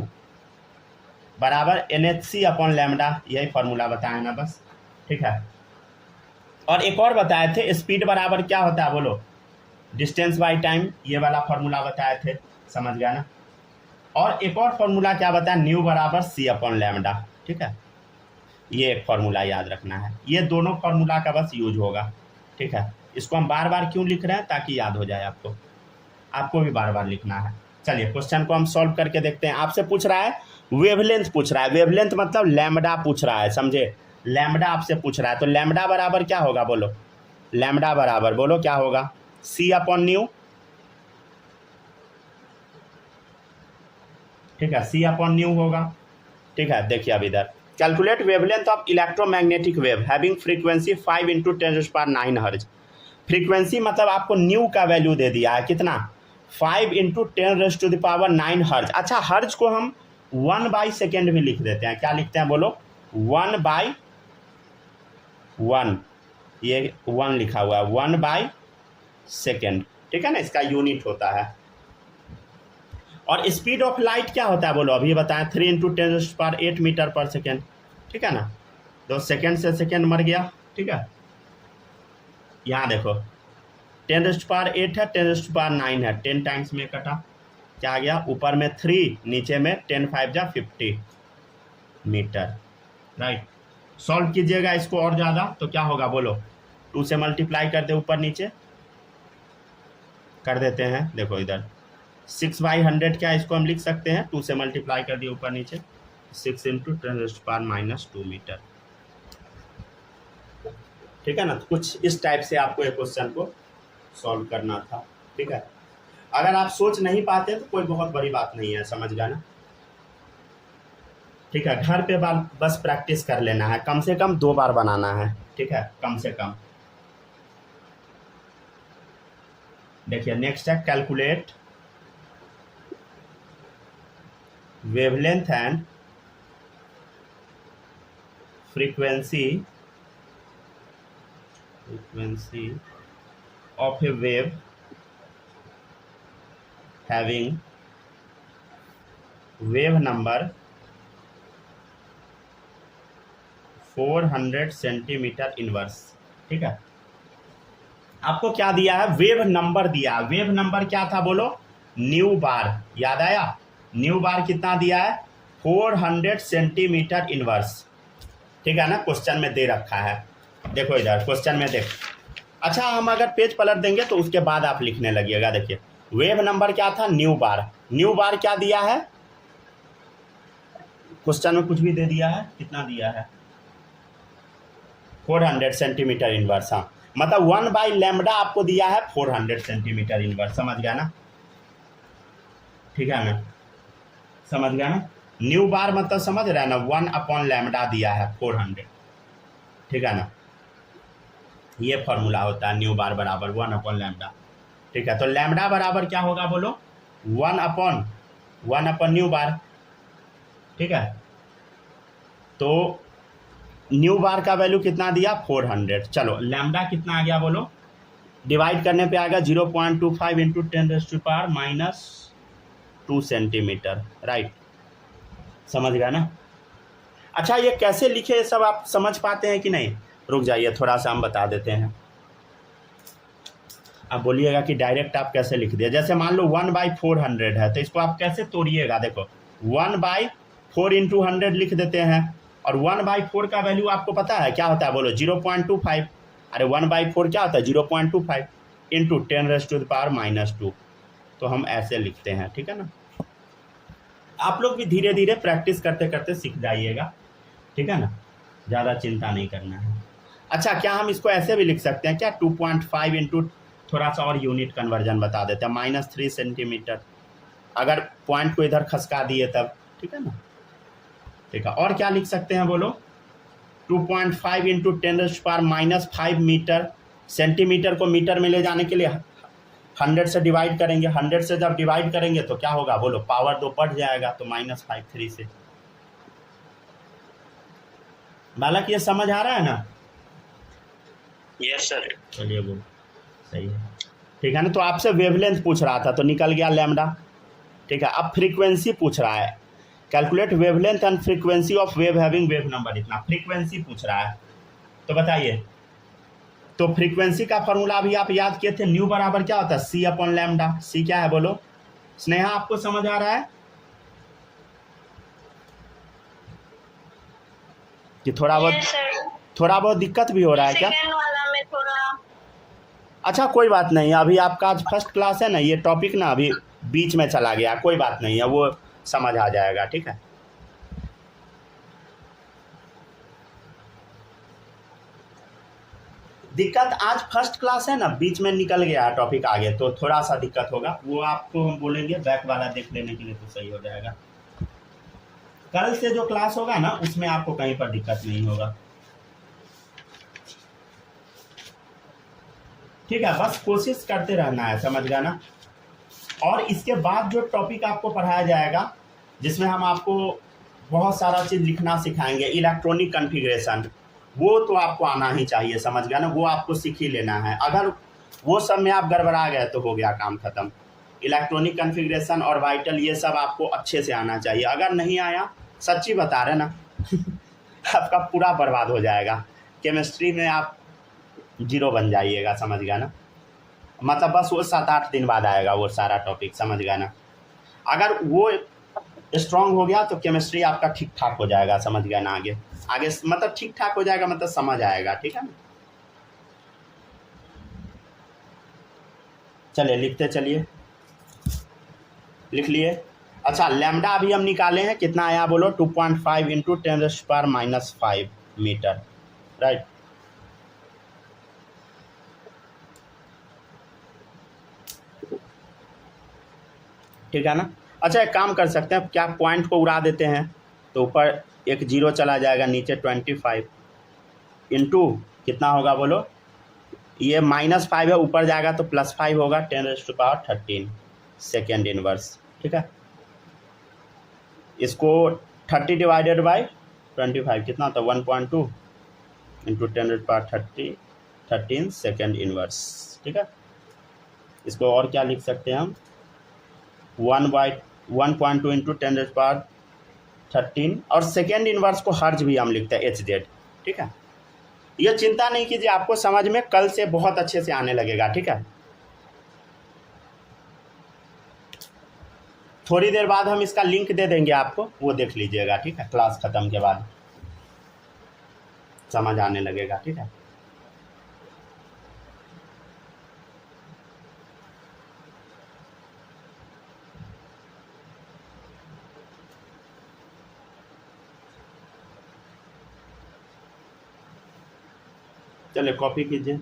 बराबर NHC अपॉन लैम्डा। यही फॉर्मूला बताए ना बस, ठीक है? और एक और बताए थे, स्पीड बराबर क्या होता है बोलो? Distance by time. ये वाला फॉर्मूला बताए थे, समझ गया ना? और एक और फॉर्मूला क्या बताया? न्यू बराबर C अपॉन लैम्डा। ठीक है, ये एक फार्मूला याद रखना है। ये दोनों फार्मूला का बस यूज होगा, ठीक है? इसको हम बार बार क्यों लिख रहे हैं? ताकि याद हो जाए आपको भी बार बार लिखना है। चलिए क्वेश्चन को हम सॉल्व करके देखते हैं। आपसे पूछ रहा है वेवलेंथ पूछ रहा है। वेवलेंथ मतलब लैम्डा पूछ रहा है, समझे? लैम्डा आपसे पूछ रहा है, तो लैम्डा बराबर क्या होगा बोलो? लैम्डा बराबर बोलो क्या होगा? C अपॉन न्यू, ठीक है? C अपॉन न्यू होगा, ठीक है? देखिए अब इधर calculate wavelength of electromagnetic wave having frequency 5 × 10⁹ हर्ज। फ्रीक्वेंसी मतलब आपको न्यू का वैल्यू दे दिया है, कितना? 5 × 10⁹ हर्ज। अच्छा, हर्ज को हम 1/सेकेंड भी लिख देते हैं। क्या लिखते हैं बोलो? 1/1, ये 1 लिखा हुआ है, 1/सेकेंड, ठीक है ना? इसका यूनिट होता है। और स्पीड ऑफ लाइट क्या होता है बोलो, अभी बताएं, 3 × 10⁸ मीटर पर सेकेंड, ठीक है ना। तो सेकेंड से सेकेंड मर गया, ठीक है। यहाँ देखो 10⁸ है, 10⁹ है, 10 टाइम्स में कटा, क्या आ गया, ऊपर में 3, नीचे में 10 × 5 = 50 मीटर, राइट। सॉल्व कीजिएगा इसको और ज़्यादा तो क्या होगा बोलो, 2 से मल्टीप्लाई कर दे, ऊपर नीचे कर देते हैं। देखो इधर 6/100 क्या इसको हम लिख सकते हैं, 2 से मल्टीप्लाई कर दिए ऊपर नीचे, 6 × 10⁻² मीटर, ठीक है ना। तो कुछ इस टाइप से आपको एक क्वेश्चन को सॉल्व करना था, ठीक है। अगर आप सोच नहीं पाते तो कोई बहुत बड़ी बात नहीं है, समझ गया ना, ठीक है। घर पे बस प्रैक्टिस कर लेना है, कम से कम 2 बार बनाना है, ठीक है, कम से कम। देखिए नेक्स्ट है calculate wavelength and frequency of a wave having wave number 400 centimetre inverse, ठीक है। आपको क्या दिया है, वेव नंबर दिया है। वेव नंबर क्या था बोलो, न्यू बार, याद आया, न्यू बार कितना दिया है, 400 सेंटीमीटर इनवर्स, ठीक है ना, क्वेश्चन में दे रखा है। देखो इधर क्वेश्चन में देख, अच्छा हम अगर पेज पलट देंगे तो उसके बाद आप लिखने लगिएगा। देखिए वेव नंबर क्या था, न्यू बार, न्यू बार क्या दिया है, क्वेश्चन में कुछ भी दे दिया है, कितना दिया है, 400 सेंटीमीटर इनवर्स, हाँ, मतलब 1/λ आपको दिया है 400 सेंटीमीटर इनवर्स, समझ गया ना, ठीक है ना, समझ गया ना। न्यू बार मतलब समझ रहे हैं ना, 1/λ दिया है 400, ठीक है ना, ये फॉर्मूला होता है, न्यू बार बराबर 1/λ, ठीक है। तो लैम्डा बराबर क्या होगा बोलो, 1/1 न्यू बार, ठीक है। तो न्यू बार का वैल्यू कितना दिया, 400, चलो लैम्डा कितना आ गया बोलो, डिवाइड करने पे आएगा 0.25 × 10⁻² सेंटीमीटर, राइट, समझ गया ना। अच्छा ये कैसे लिखे, सब आप समझ पाते हैं कि नहीं, रुक जाइए थोड़ा सा हम बता देते हैं। आप बोलिएगा कि डायरेक्ट आप कैसे लिख दिया, जैसे मान लो 1/400 है तो इसको आप कैसे तोड़िएगा, देखो 1/4 × 100 लिख देते हैं, और 1/4 का वैल्यू आपको पता है क्या होता है बोलो, 0.25, अरे 1/4 क्या होता है, 0.25 × 10⁻², तो हम ऐसे लिखते हैं, ठीक है ना। आप लोग भी धीरे धीरे प्रैक्टिस करते करते सीख जाइएगा, ठीक है ना, ज़्यादा चिंता नहीं करना है। अच्छा क्या हम इसको ऐसे भी लिख सकते हैं क्या, 2.5 × थोड़ा सा और यूनिट कन्वर्जन बता देते हैं, -3 सेंटीमीटर, अगर पॉइंट को इधर खसका दिए तब, ठीक है ना, ठीक है। और क्या लिख सकते हैं बोलो, 2.5 × 10⁻5 मीटर, सेंटीमीटर को मीटर में ले जाने के लिए 100 से डिवाइड करेंगे, 100 से जब डिवाइड करेंगे तो क्या होगा बोलो, पावर 2 बढ़ जाएगा, तो -5 3 से। बालक ये समझ आ रहा है ना, यस सर, चलिए वो सही है, ठीक है ना। तो आपसे वेवलेंथ पूछ रहा था तो निकल गया लैम्डा, ठीक है। अब फ्रीक्वेंसी पूछ रहा है, calculate wavelength and frequency of wave having wave number इतना, फ्रीक्वेंसी पूछ रहा है, तो बताइए। तो फ्रीक्वेंसी का फॉर्मूला भी आप याद किए थे, न्यू बराबर क्या होता है, C/λ, सी क्या है बोलो, स्नेहा आपको समझ आ रहा है कि थोड़ा बहुत दिक्कत भी हो रहा है क्या, वाला में थोड़ा, अच्छा कोई बात नहीं, अभी आपका आज फर्स्ट क्लास है ना, ये टॉपिक ना अभी बीच में चला गया, कोई बात नहीं है, वो समझ आ जाएगा, ठीक है। दिक्कत आज फर्स्ट क्लास है ना, बीच में निकल गया टॉपिक आगे, तो थोड़ा सा दिक्कत होगा, वो आपको हम बोलेंगे बैक वाला देख लेने के लिए, तो सही हो जाएगा। कल से जो क्लास होगा ना उसमें आपको कहीं पर दिक्कत नहीं होगा, ठीक है। बस कोशिश करते रहना है, समझ गया ना। और इसके बाद जो टॉपिक आपको पढ़ाया जाएगा, जिसमें हम आपको बहुत सारा चीज़ लिखना सिखाएंगे, इलेक्ट्रॉनिक कॉन्फ़िगरेशन, वो तो आपको आना ही चाहिए, समझ गया ना, वो आपको सीख ही लेना है। अगर वो सब में आप गड़बड़ा गए तो हो गया काम खत्म। इलेक्ट्रॉनिक कन्फिग्रेशन और वाइटल ये सब आपको अच्छे से आना चाहिए। अगर नहीं आया, सच्ची बता रहे ना आपका पूरा बर्बाद हो जाएगा। केमिस्ट्री में आप 0 बन जाइएगा, समझ गया ना। मतलब बस वो 7-8 दिन बाद आएगा वो सारा टॉपिक, समझ गया ना। अगर वो स्ट्रांग हो गया तो केमिस्ट्री आपका ठीक ठाक हो जाएगा, समझ गया ना। आगे आगे मतलब ठीक ठाक हो जाएगा, मतलब समझ आएगा, ठीक है ना। चलिए लिखते चलिए, लिख लिए। अच्छा, लैम्डा अभी हम निकाले हैं, कितना आया बोलो, 2.5 इंटू 10⁻⁻5 मीटर, राइट। ठीक है ना। अच्छा, एक काम कर सकते हैं, क्या पॉइंट को उड़ा देते हैं तो ऊपर एक 0 चला जाएगा, नीचे 25 इंटू कितना होगा बोलो, ये -5 है, ऊपर जाएगा तो +5 होगा, 10⁻13 सेकेंड इनवर्स, ठीक है। इसको 30 डिवाइडेड बाई 25 कितना होता है, 1.2 इंटू 10⁻13 सेकेंड इनवर्स, ठीक है। इसको और क्या लिख सकते हैं हम, 1/1.2 इंटू 10⁻13, और सेकेंड इनवर्स को हर्ज भी हम लिखते हैं HZ, ठीक है। ये चिंता नहीं कीजिए, आपको समझ में कल से बहुत अच्छे से आने लगेगा, ठीक है। थोड़ी देर बाद हम इसका लिंक दे देंगे आपको, वो देख लीजिएगा, ठीक है। क्लास ख़त्म के बाद समझ आने लगेगा, ठीक है। चलिए कॉपी कीजिए।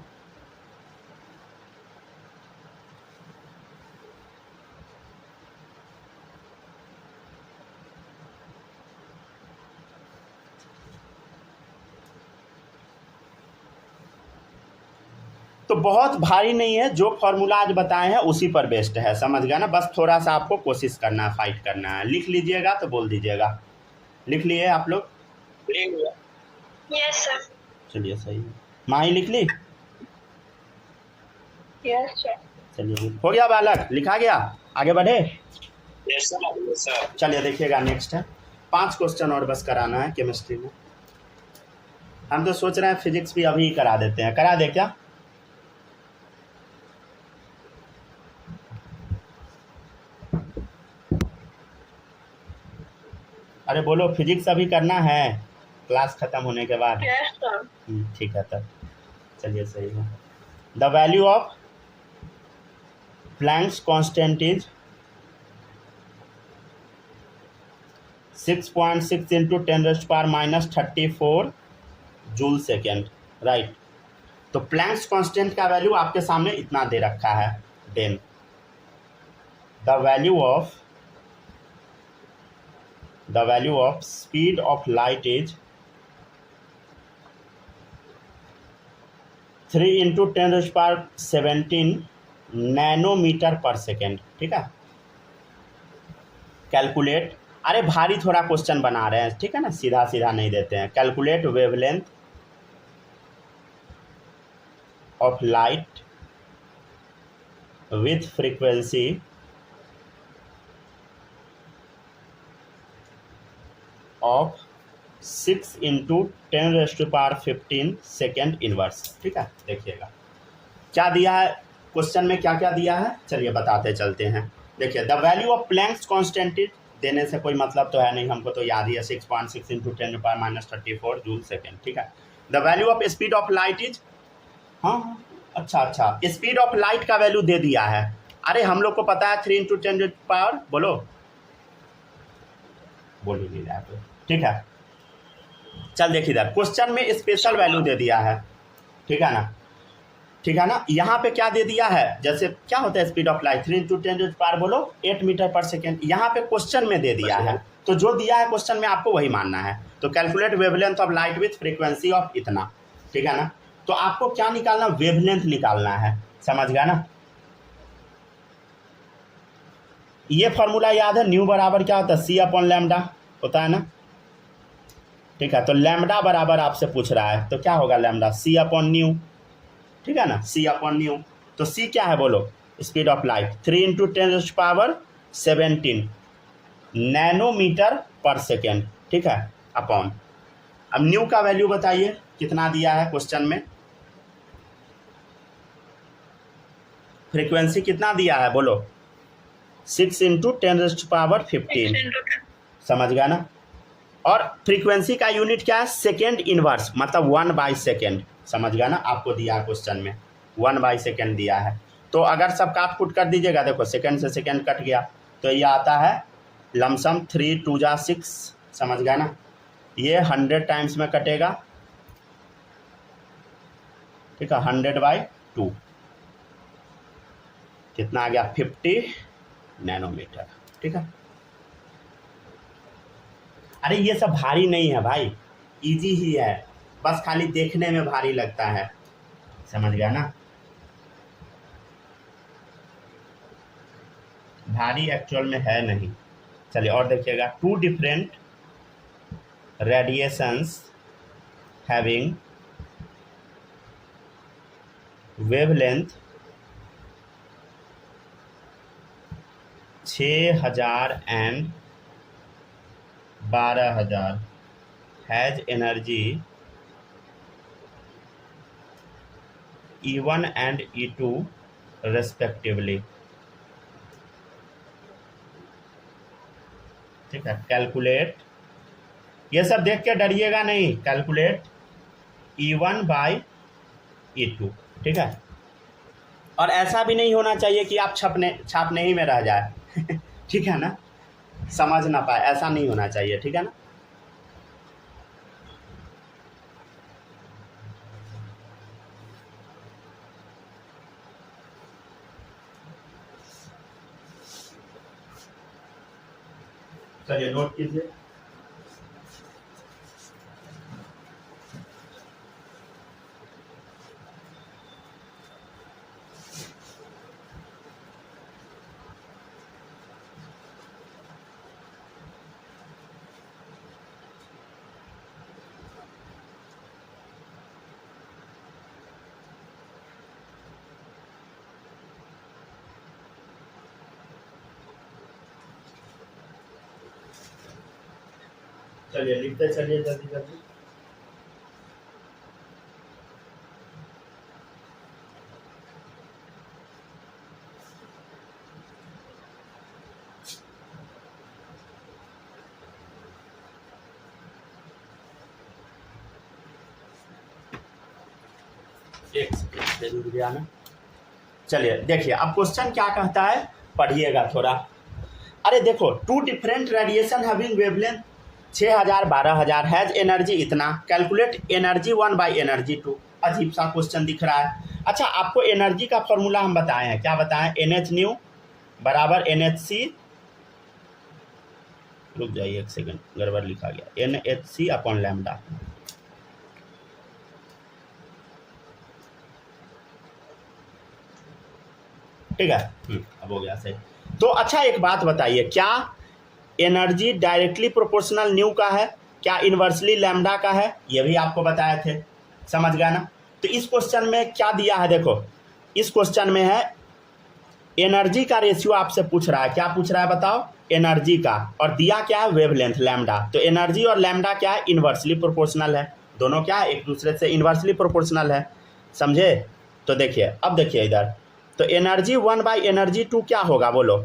तो बहुत भारी नहीं है, जो फॉर्मूला आज बताए हैं उसी पर बेस्ड है, समझ गया ना। बस थोड़ा सा आपको कोशिश करना है, फाइट करना है। लिख लीजिएगा तो बोल दीजिएगा। लिख लिए आप लोग? Yes sir. चलिए सही है। माही लिख ली? Yes sir. चलिए हो गया बालक, लिखा गया, आगे बढ़े। Yes sir. चलिए देखिएगा, नेक्स्ट है 5 क्वेश्चन और बस कराना है केमिस्ट्री में। हम तो सोच रहे हैं फिजिक्स भी अभी करा देते हैं, करा दे क्या? अरे बोलो, फिजिक्स अभी करना है क्लास खत्म होने के बाद? Yes sir. ठीक है तब, चलिए सही है। The value of Planck's constant is 6.6 into 10⁻⁻34 joule second, right. तो प्लैंक्स कांस्टेंट का वैल्यू आपके सामने इतना दे रखा है। Then the value of speed of light is 3 into 10⁻17 nanometre per second, ठीक है। कैलकुलेट, अरे भारी थोड़ा क्वेश्चन बना रहे हैं, ठीक है ना, सीधा सीधा नहीं देते हैं। Calculate wavelength of light with frequency of 6 into 10⁻15 second inverse, ठीक है। देखिएगा क्या दिया है क्वेश्चन में, क्या क्या दिया है, चलिए बताते चलते हैं। देखिए, the value of Planck's constant देने से कोई मतलब तो है नहीं, हमको तो याद ही है 6.6 इंटू 10⁻⁻34 जूल सेकेंड, ठीक है। The value of speed of light is, हाँ अच्छा, स्पीड ऑफ लाइट का वैल्यू दे दिया है। अरे हम लोग को पता है 3 इंटू 10 पावर, बोलो बोल ही नहीं रहा तो, ठीक है। चल देखिए इधर क्वेश्चन में स्पेशल वैल्यू दे दिया है, ठीक है ना, ठीक है ना। यहाँ पे क्या दे दिया है, जैसे क्या होता है speed of light 3 into 10 power बोलो 8 मीटर पर सेकेंड, यहाँ पे क्वेश्चन में दे दिया है, तो जो दिया है क्वेश्चन में आपको वही मानना है। तो calculate wavelength of light with frequency of इतना, ठीक है ना। तो आपको क्या निकालना, वेवलेंथ निकालना है, समझ गया ना। ये फॉर्मूला याद है, न्यू बराबर क्या होता है, C/λ होता है ना, ठीक है। तो लैम्डा बराबर आपसे पूछ रहा है, तो क्या होगा लैम्डा, C/ν, ठीक है ना, C/ν। तो C क्या है बोलो, speed of light 3 × 10⁻17 nanometre per second, ठीक है, अपॉन। अब न्यू का वैल्यू बताइए कितना दिया है क्वेश्चन में, फ्रीक्वेंसी कितना दिया है बोलो, 6 × 10⁻15, समझ गया ना। और फ्रीक्वेंसी का यूनिट क्या है, सेकेंड इनवर्स, मतलब 1/सेकेंड, समझ गया ना। आपको दिया है क्वेश्चन में 1/सेकेंड दिया है, तो अगर सब काट कुट कर दीजिएगा, देखो सेकेंड से सेकेंड कट गया, तो ये आता है लमसम 3 × 2 = 6, समझ गया ना। ये 100 टाइम्स में कटेगा, ठीक है, 100/2 कितना आ गया, 50 नैनोमीटर, ठीक है। अरे ये सब भारी नहीं है भाई, इजी ही है, बस खाली देखने में भारी लगता है, समझ गया ना। भारी एक्चुअल में है नहीं। चलिए और देखिएगा, 2 different radiations having wavelength 6000 and 12000 has energy E1 and E2 respectively, ठीक है। कैलकुलेट, ये सब देख के डरिएगा नहीं, कैलकुलेट E1/E2, ठीक है। और ऐसा भी नहीं होना चाहिए कि आप छापने ही में रह जाए ठीक है ना, समझ ना पाए, ऐसा नहीं होना चाहिए, ठीक है ना। चलिए नोट कीजिए। चलिए लिखते चलिए जल्दी जल्दी। एक सेकंड जरूर गया ना। चलिए देखिए अब क्वेश्चन क्या कहता है, पढ़िएगा थोड़ा। अरे देखो, 2 different radiation having wavelength 6000 12000 has energy इतना, कैलकुलेट एनर्जी 1 बाई एनर्जी 2। अजीब सा क्वेश्चन दिख रहा है। अच्छा, आपको एनर्जी का फॉर्मूला हम बताए हैं, क्या बताएं, NH न्यू बराबर NHC, रुक जाइए एक सेकंड, गड़बड़ लिखा गया, NHC अपॉन लैम्डा, ठीक है। अब हो गया सही। तो अच्छा एक बात बताइए, क्या एनर्जी डायरेक्टली प्रोपोर्शनल न्यू का है, क्या इन्वर्सली लैम्डा का है, ये भी आपको बताए थे, समझ गया ना। तो इस क्वेश्चन में क्या दिया है, देखो इस क्वेश्चन में है एनर्जी का रेशियो आपसे पूछ रहा है, क्या पूछ रहा है बताओ, एनर्जी का, और दिया क्या है, वेवलेंथ लैम्डा। तो एनर्जी और लैम्डा क्या है, इन्वर्सली प्रोपोर्शनल है, दोनों क्या है, एक दूसरे से इन्वर्सली प्रोपोर्शनल है, समझे। तो देखिए अब देखिए इधर, तो एनर्जी 1 बाई एनर्जी 2 क्या होगा बोलो,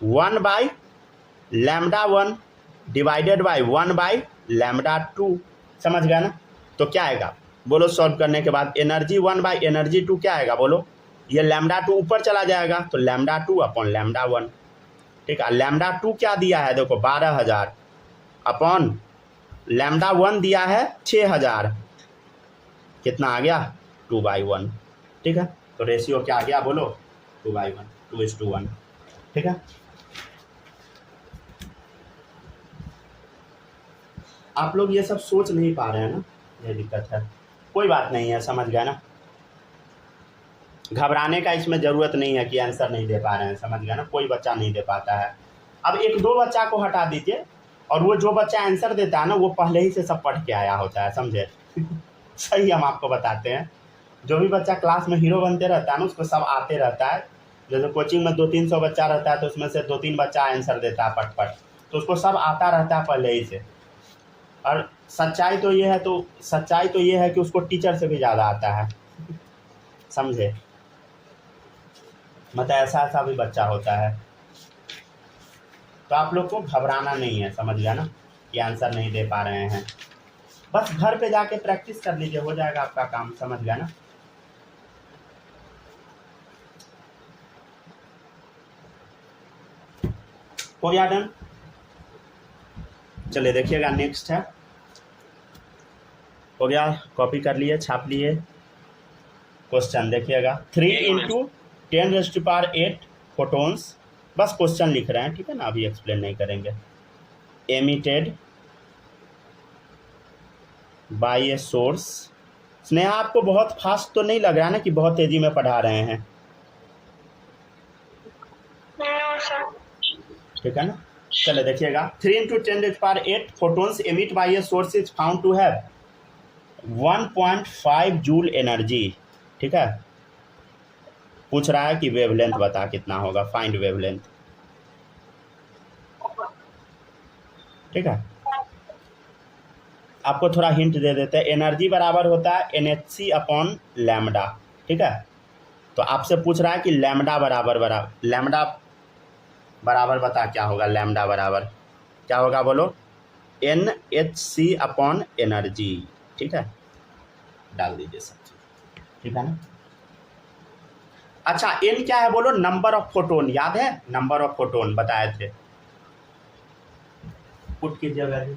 1 by lambda 1 divided by 1 by lambda 2, समझ गया ना। तो क्या आएगा बोलो, सॉल्व करने के बाद एनर्जी 1 बाई एनर्जी 2 क्या आएगा बोलो, ये लैम्डा 2 ऊपर चला जाएगा, तो लैम्डा 2 अपॉन लैम्डा 1, ठीक है। लैम्डा 2 क्या दिया है देखो 12000 अपॉन लैम्डा 1 दिया है 6000, कितना आ गया 2/1, ठीक है। तो रेशियो क्या आ गया बोलो, 2/1, 2:1, ठीक है। आप लोग ये सब सोच नहीं पा रहे हैं ना, ये दिक्कत है, कोई बात नहीं है, समझ गया ना। घबराने का इसमें ज़रूरत नहीं है कि आंसर नहीं दे पा रहे हैं, समझ गया ना, कोई बच्चा नहीं दे पाता है। अब 1-2 बच्चा को हटा दीजिए, और वो जो बच्चा आंसर देता है ना, वो पहले ही से सब पढ़ के आया होता है, समझे सही हम आपको बताते हैं, जो भी बच्चा क्लास में हीरो बनते रहता है ना, उसको सब आते रहता है, जैसे कोचिंग में 200-300 बच्चा रहता है तो उसमें से 2-3 बच्चा आंसर देता है पट, तो उसको सब आता रहता है पहले ही से। और सच्चाई तो ये है कि उसको टीचर से भी ज़्यादा आता है, समझे। मतलब ऐसा भी बच्चा होता है। तो आप लोग को घबराना नहीं है, समझ गया ना, कि आंसर नहीं दे पा रहे हैं। बस घर पे जाके प्रैक्टिस कर लीजिए, हो जाएगा आपका काम, समझ गया ना। हो गया डन। चलिए देखिएगा, नेक्स्ट है, हो गया, कॉपी कर लिए, छाप लिए। क्वेश्चन देखिएगा, 3 × 10⁸ फोटोन्स, बस क्वेश्चन लिख रहे हैं, ठीक है ना, अभी एक्सप्लेन नहीं करेंगे। Emitted by a source. Sneha, आपको बहुत फास्ट तो नहीं लग रहा ना कि बहुत तेजी में पढ़ा रहे हैं? ठीक है ना। चले देखिएगा, 3 × 10⁸ photons emit by a source is found to have 1.5 joule energy. ठीक है, पूछ रहा है कि वेवलेंथ बता कितना होगा, फाइंड वेवलेंथ। ठीक है, आपको थोड़ा हिंट दे देते हैं। एनर्जी बराबर होता है NhC/λ। ठीक है, तो आपसे पूछ रहा है कि लैम्डा बराबर बता क्या होगा। लैम्डा बराबर क्या होगा, बोलो। NhC/एनर्जी। ठीक है, डाल दीजिए सब चीज, ठीक है ना। अच्छा, N क्या है बोलो, नंबर ऑफ फोटोन, याद है, नंबर ऑफ फोटोन बताए थे, पुट कीजिए वैल्यू।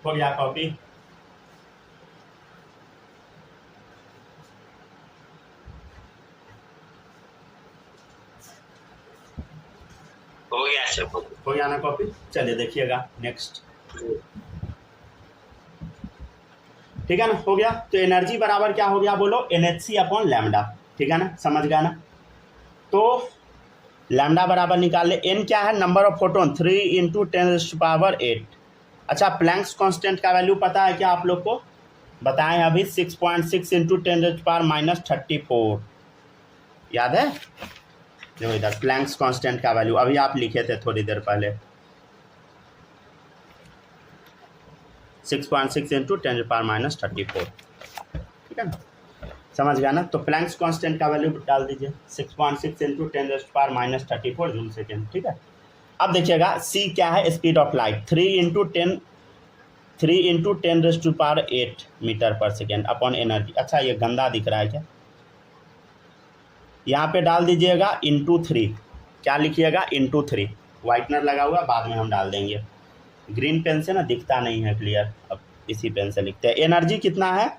हो गया कॉपी। हो गया ना कॉपी। चलिए देखिएगा नेक्स्ट। ठीक है ना, हो गया। तो एनर्जी बराबर क्या हो गया बोलो, NhC/λ। ठीक है ना, समझ गया ना। तो लैम्डा बराबर निकाल ले। N क्या है, नंबर ऑफ फोटोन, 3 × 10⁸ अच्छा, प्लैंक्स कांस्टेंट का वैल्यू पता है क्या आप लोग को, बताएं अभी। 6.6 × 10⁻34 याद है। देखो इधर प्लैंक्स कांस्टेंट का वैल्यू अभी आप लिखे थे थोड़ी देर पहले, 6.6 × 10⁻34। ठीक है ना, समझ गया ना। तो प्लैंक्स कांस्टेंट का वैल्यू डाल दीजिए, 6.6 × 10⁻34 जूल सेकेंड। ठीक है, अब देखिएगा C क्या है, स्पीड ऑफ लाइट, 3 × 10⁸ मीटर पर सेकेंड अपॉन एनर्जी। अच्छा, ये गंदा दिख रहा है क्या, यहाँ पे डाल दीजिएगा ×3। क्या लिखिएगा, ×3। वाइटनर लगा हुआ, बाद में हम डाल देंगे। ग्रीन पेन से ना दिखता नहीं है क्लियर, अब इसी पेन से लिखते हैं। एनर्जी कितना है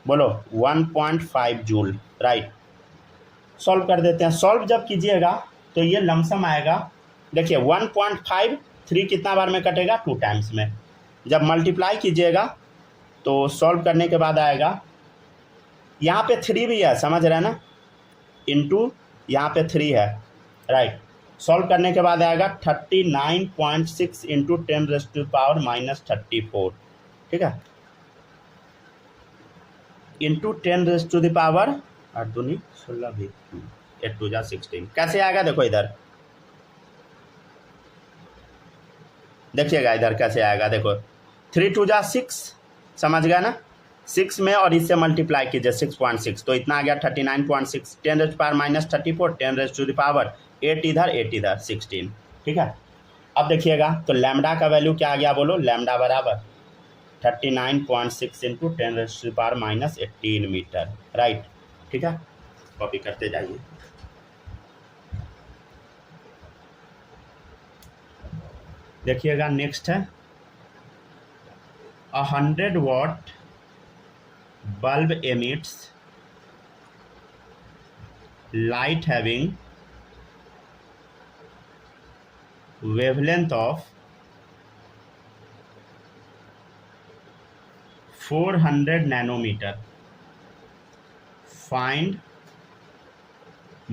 बोलो, 1.5 जूल। राइट, सॉल्व कर देते हैं। सॉल्व जब कीजिएगा तो ये लमसम आएगा, देखिए 1.5, 3 कितना बार में कटेगा, 2 टाइम्स में। जब मल्टीप्लाई कीजिएगा तो सॉल्व करने के बाद आएगा, यहाँ पे 3 भी है, समझ रहे हैं ना, इंटू यहाँ पे 3 है। राइट, सॉल्व करने के बाद आएगा 39.6 × 10⁻34। ठीक है, इंटू 10⁻, 8 दूनी 16 भी, 8 2 जा 16। कैसे आएगा देखो इधर, देखिएगा इधर कैसे आएगा, देखो 3 2 जा 6, समझ गया ना। 6 में और इससे मल्टीप्लाई कीजिए 6.6, तो इतना आ गया 39.6, 10⁻34, 10⁻8 इधर 8 इधर 16। ठीक है, अब देखिएगा तो लैम्डा का वैल्यू क्या आ गया बोलो, लैम्डा बराबर 39.6 × 10⁻18 मीटर। राइट, ठीक है, कॉपी करते जाइए। देखिएगा नेक्स्ट है 100 watt bulb emits light having wavelength of 400 nanometer. Find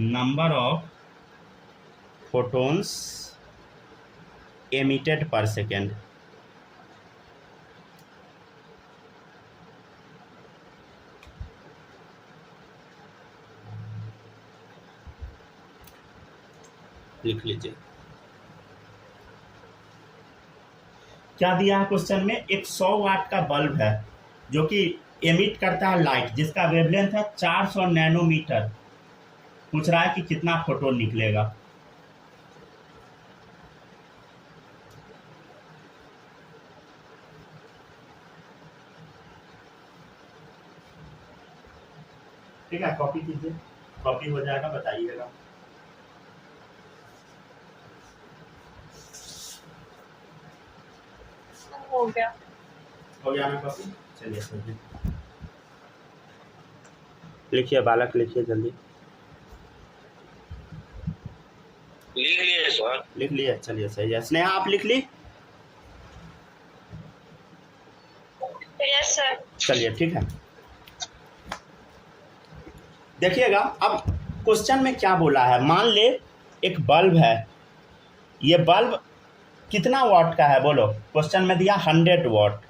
number of photons emitted per second. लिख लीजिए। क्या दिया है क्वेश्चन में? एक 100 वाट का बल्ब है जो कि एमिट करता है लाइट, जिसका वेवलेंथ है 400 नैनोमीटर। पूछ रहा है कि कितना फोटोन निकलेगा। ठीक है, कॉपी कीजिए, कॉपी हो जाएगा, बताइएगा। हो गया ना कॉपी? चलिए चलिए लिखिए, बालक लिखिए जल्दी। लिख लिए सर? लिख लिए, चलिए सही है। स्नेहा आप लिख ली? Yes sir. चलिए ठीक है। देखिएगा अब क्वेश्चन में क्या बोला है। मान ले एक बल्ब है, ये बल्ब कितना वाट का है बोलो? क्वेश्चन में दिया 100 वाट,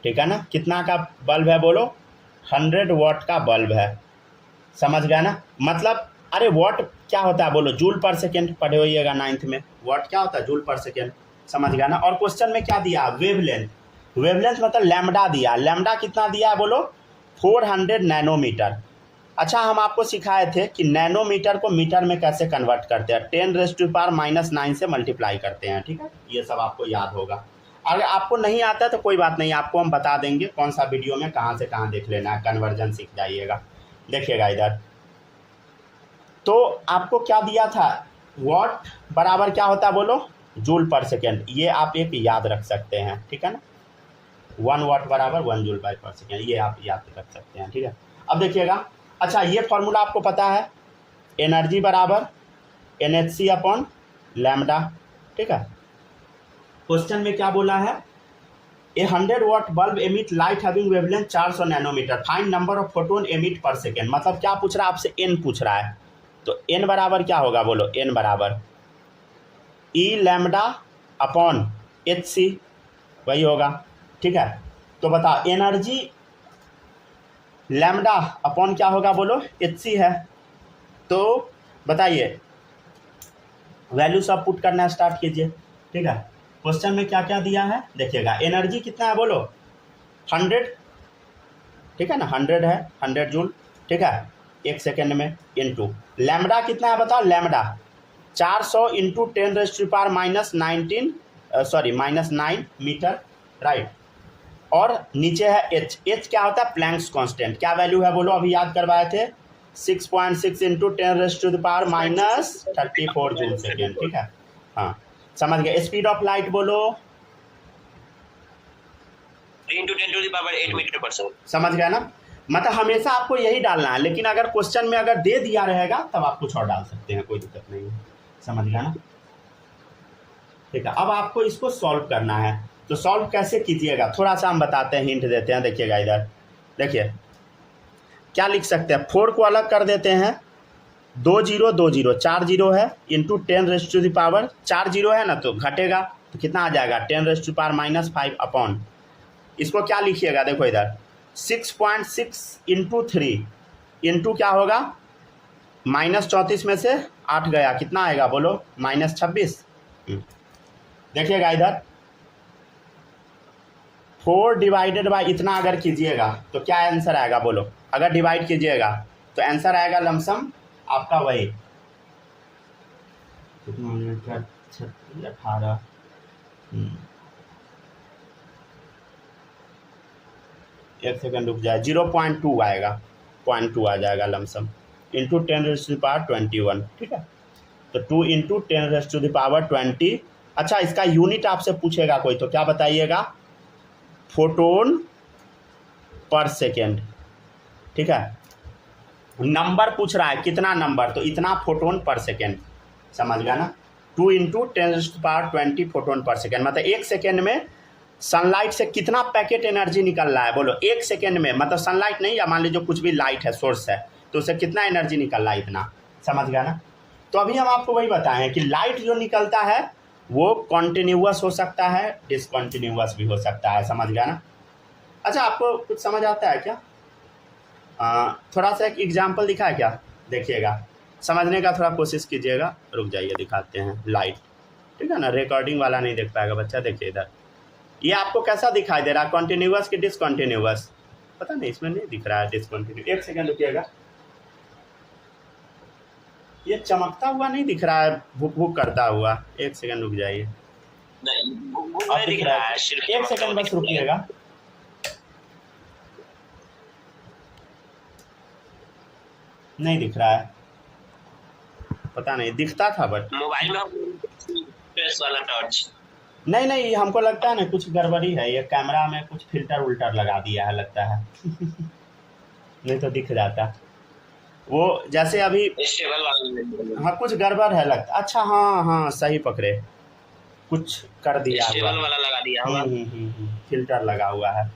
ठीक है ना। कितना का बल्ब है बोलो? 100 वाट का बल्ब है। समझ गया ना? मतलब अरे वाट क्या होता है बोलो? जूल पर सेकेंड पढ़े होइएगा 9th में। वाट क्या होता है? जूल पर सेकेंड। समझ गया ना? और क्वेश्चन में क्या दिया? वेवलेंथ। वेवलेंथ मतलब लैम्डा दिया। लैम्डा कितना दिया है बोलो? 400 नैनोमीटर। अच्छा, हम आपको सिखाए थे कि नैनोमीटर को मीटर में कैसे कन्वर्ट करते हैं। 10⁻⁹ से मल्टीप्लाई करते हैं, ठीक है। ये सब आपको याद होगा। अगर आपको नहीं आता है तो कोई बात नहीं, आपको हम बता देंगे कौन सा वीडियो में कहाँ से कहाँ देख लेना है, कन्वर्जन सीख जाइएगा। देखिएगा इधर, तो आपको क्या दिया था? वाट बराबर क्या होता है बोलो? जूल पर सेकेंड। ये आप एक याद रख सकते हैं, ठीक है ना। 1 वाट बराबर 1 जूल पर सेकेंड, ये आप याद रख सकते हैं, ठीक है। अब देखिएगा, अच्छा ये फॉर्मूला आपको पता है, एनर्जी बराबर NHC अपॉन लैम्डा, ठीक है। क्वेश्चन में क्या बोला है? A 100 watt bulb emit light having wavelength 400 nanometre, find number of photon emit per second. मतलब क्या पूछ रहा है आपसे? एन पूछ रहा है। तो एन बराबर क्या होगा बोलो? एन बराबर ई लैम्डा अपॉन HC, वही होगा, ठीक है। तो बताओ एनर्जी लैम्डा अपॉन क्या होगा बोलो? HC है। तो बताइए, वैल्यू सब पुट करना स्टार्ट कीजिए, ठीक है। क्वेश्चन में क्या क्या दिया है देखिएगा। एनर्जी कितना है बोलो? 100, ठीक है ना। 100 है, 100 जूल, ठीक है, 1 सेकेंड में। इनटू लैम्डा कितना है बताओ? Lambda 400 into 10⁻⁹ -9 metre, right. और नीचे है एच। एच क्या होता है? Planck's constant. क्या वैल्यू है बोलो? अभी याद करवाए थे, 6.6 इंटू 10⁻34 जूल सेकेंड, ठीक है। हाँ, समझ गए। स्पीड ऑफ लाइट बोलो? 3 × 10⁸ मीटर पर सेकंड। समझ गया ना? मतलब हमेशा आपको यही डालना है, लेकिन अगर क्वेश्चन में अगर दे दिया रहेगा तब आप कुछ और डाल सकते हैं, कोई दिक्कत नहीं है। समझ गया ना? ठीक है। अब आपको इसको सॉल्व करना है, तो सॉल्व कैसे कीजिएगा थोड़ा सा हम बताते हैं, हिंट देते हैं। देखिएगा इधर, देखिए क्या लिख सकते हैं। 4 को अलग कर देते हैं, 2 0 2 0, 4 0 है, इंटू 10⁻⁴ 4 0 है ना, तो घटेगा तो कितना आ जाएगा? 10⁻⁻⁵ अपॉन, इसको क्या लिखिएगा देखो इधर, 6.6 इंटू 3 इंटू क्या होगा? -34 में से 8 गया, कितना आएगा बोलो? -26। देखिएगा इधर 4 डिवाइडेड बाई इतना अगर कीजिएगा तो क्या आंसर आएगा बोलो? अगर डिवाइड कीजिएगा तो आंसर आएगा लमसम आपका वही कितना, 18, एक सेकंड रुक जाए, 0.2 आएगा, 0.2 आ जाएगा लमसम, इंटू 10⁻21, ठीक है। तो 2 इंटू 10⁻20। अच्छा, इसका यूनिट आपसे पूछेगा कोई तो क्या बताइएगा? फोटोन पर सेकेंड, ठीक है। नंबर पूछ रहा है, कितना नंबर, तो इतना फोटोन पर सेकेंड, समझ गया ना। 2 इंटू 10⁻20 फोटोन पर सेकेंड, मतलब 1 सेकेंड में सनलाइट से कितना पैकेट एनर्जी निकल रहा है, बोलो 1 सेकेंड में। मतलब सनलाइट नहीं, या मान लीजिए कुछ भी लाइट है, सोर्स है, तो उससे कितना एनर्जी निकल रहा है, इतना, समझ गया ना। तो अभी हम आपको वही बताएं कि लाइट जो निकलता है वो कॉन्टिन्यूअस हो सकता है, डिसकॉन्टिन्यूअस भी हो सकता है, समझ गया ना। अच्छा, आपको कुछ समझ आता है क्या? थोड़ा सा एक एग्जाम्पल दिखा है क्या, देखिएगा, समझने का थोड़ा कोशिश कीजिएगा। रुक जाइए, दिखाते हैं लाइट, ठीक है ना। रिकॉर्डिंग वाला नहीं देख पाएगा बच्चा, देखिए इधर, ये आपको कैसा दिखाई दे रहा है, कॉन्टिन्यूअस कि डिसकॉन्टिन्यूअस? पता नहीं, इसमें नहीं दिख रहा है डिसकॉन्टिन्यूअस। 1 सेकेंड रुकिएगा, ये चमकता हुआ नहीं दिख रहा है, भुक भुक करता हुआ। 1 सेकेंड रुक जाइए, नहीं दिख रहा है, 1 सेकेंड बस रुकिएगा। नहीं दिख रहा है, पता नहीं, दिखता था बट मोबाइल में फेस वाला टॉर्च। नहीं, हमको लगता है ना कुछ गड़बड़ी है, ये कैमरा में कुछ फिल्टर उल्टर लगा दिया है लगता है। नहीं तो दिख जाता वो, जैसे अभी स्टेबल वाला, हाँ कुछ गड़बड़ है लगता। अच्छा, हाँ सही पकड़े, कुछ कर दिया हुआ, स्टेबल वाला लगा दिया होगा। फिल्टर लगा हुआ है,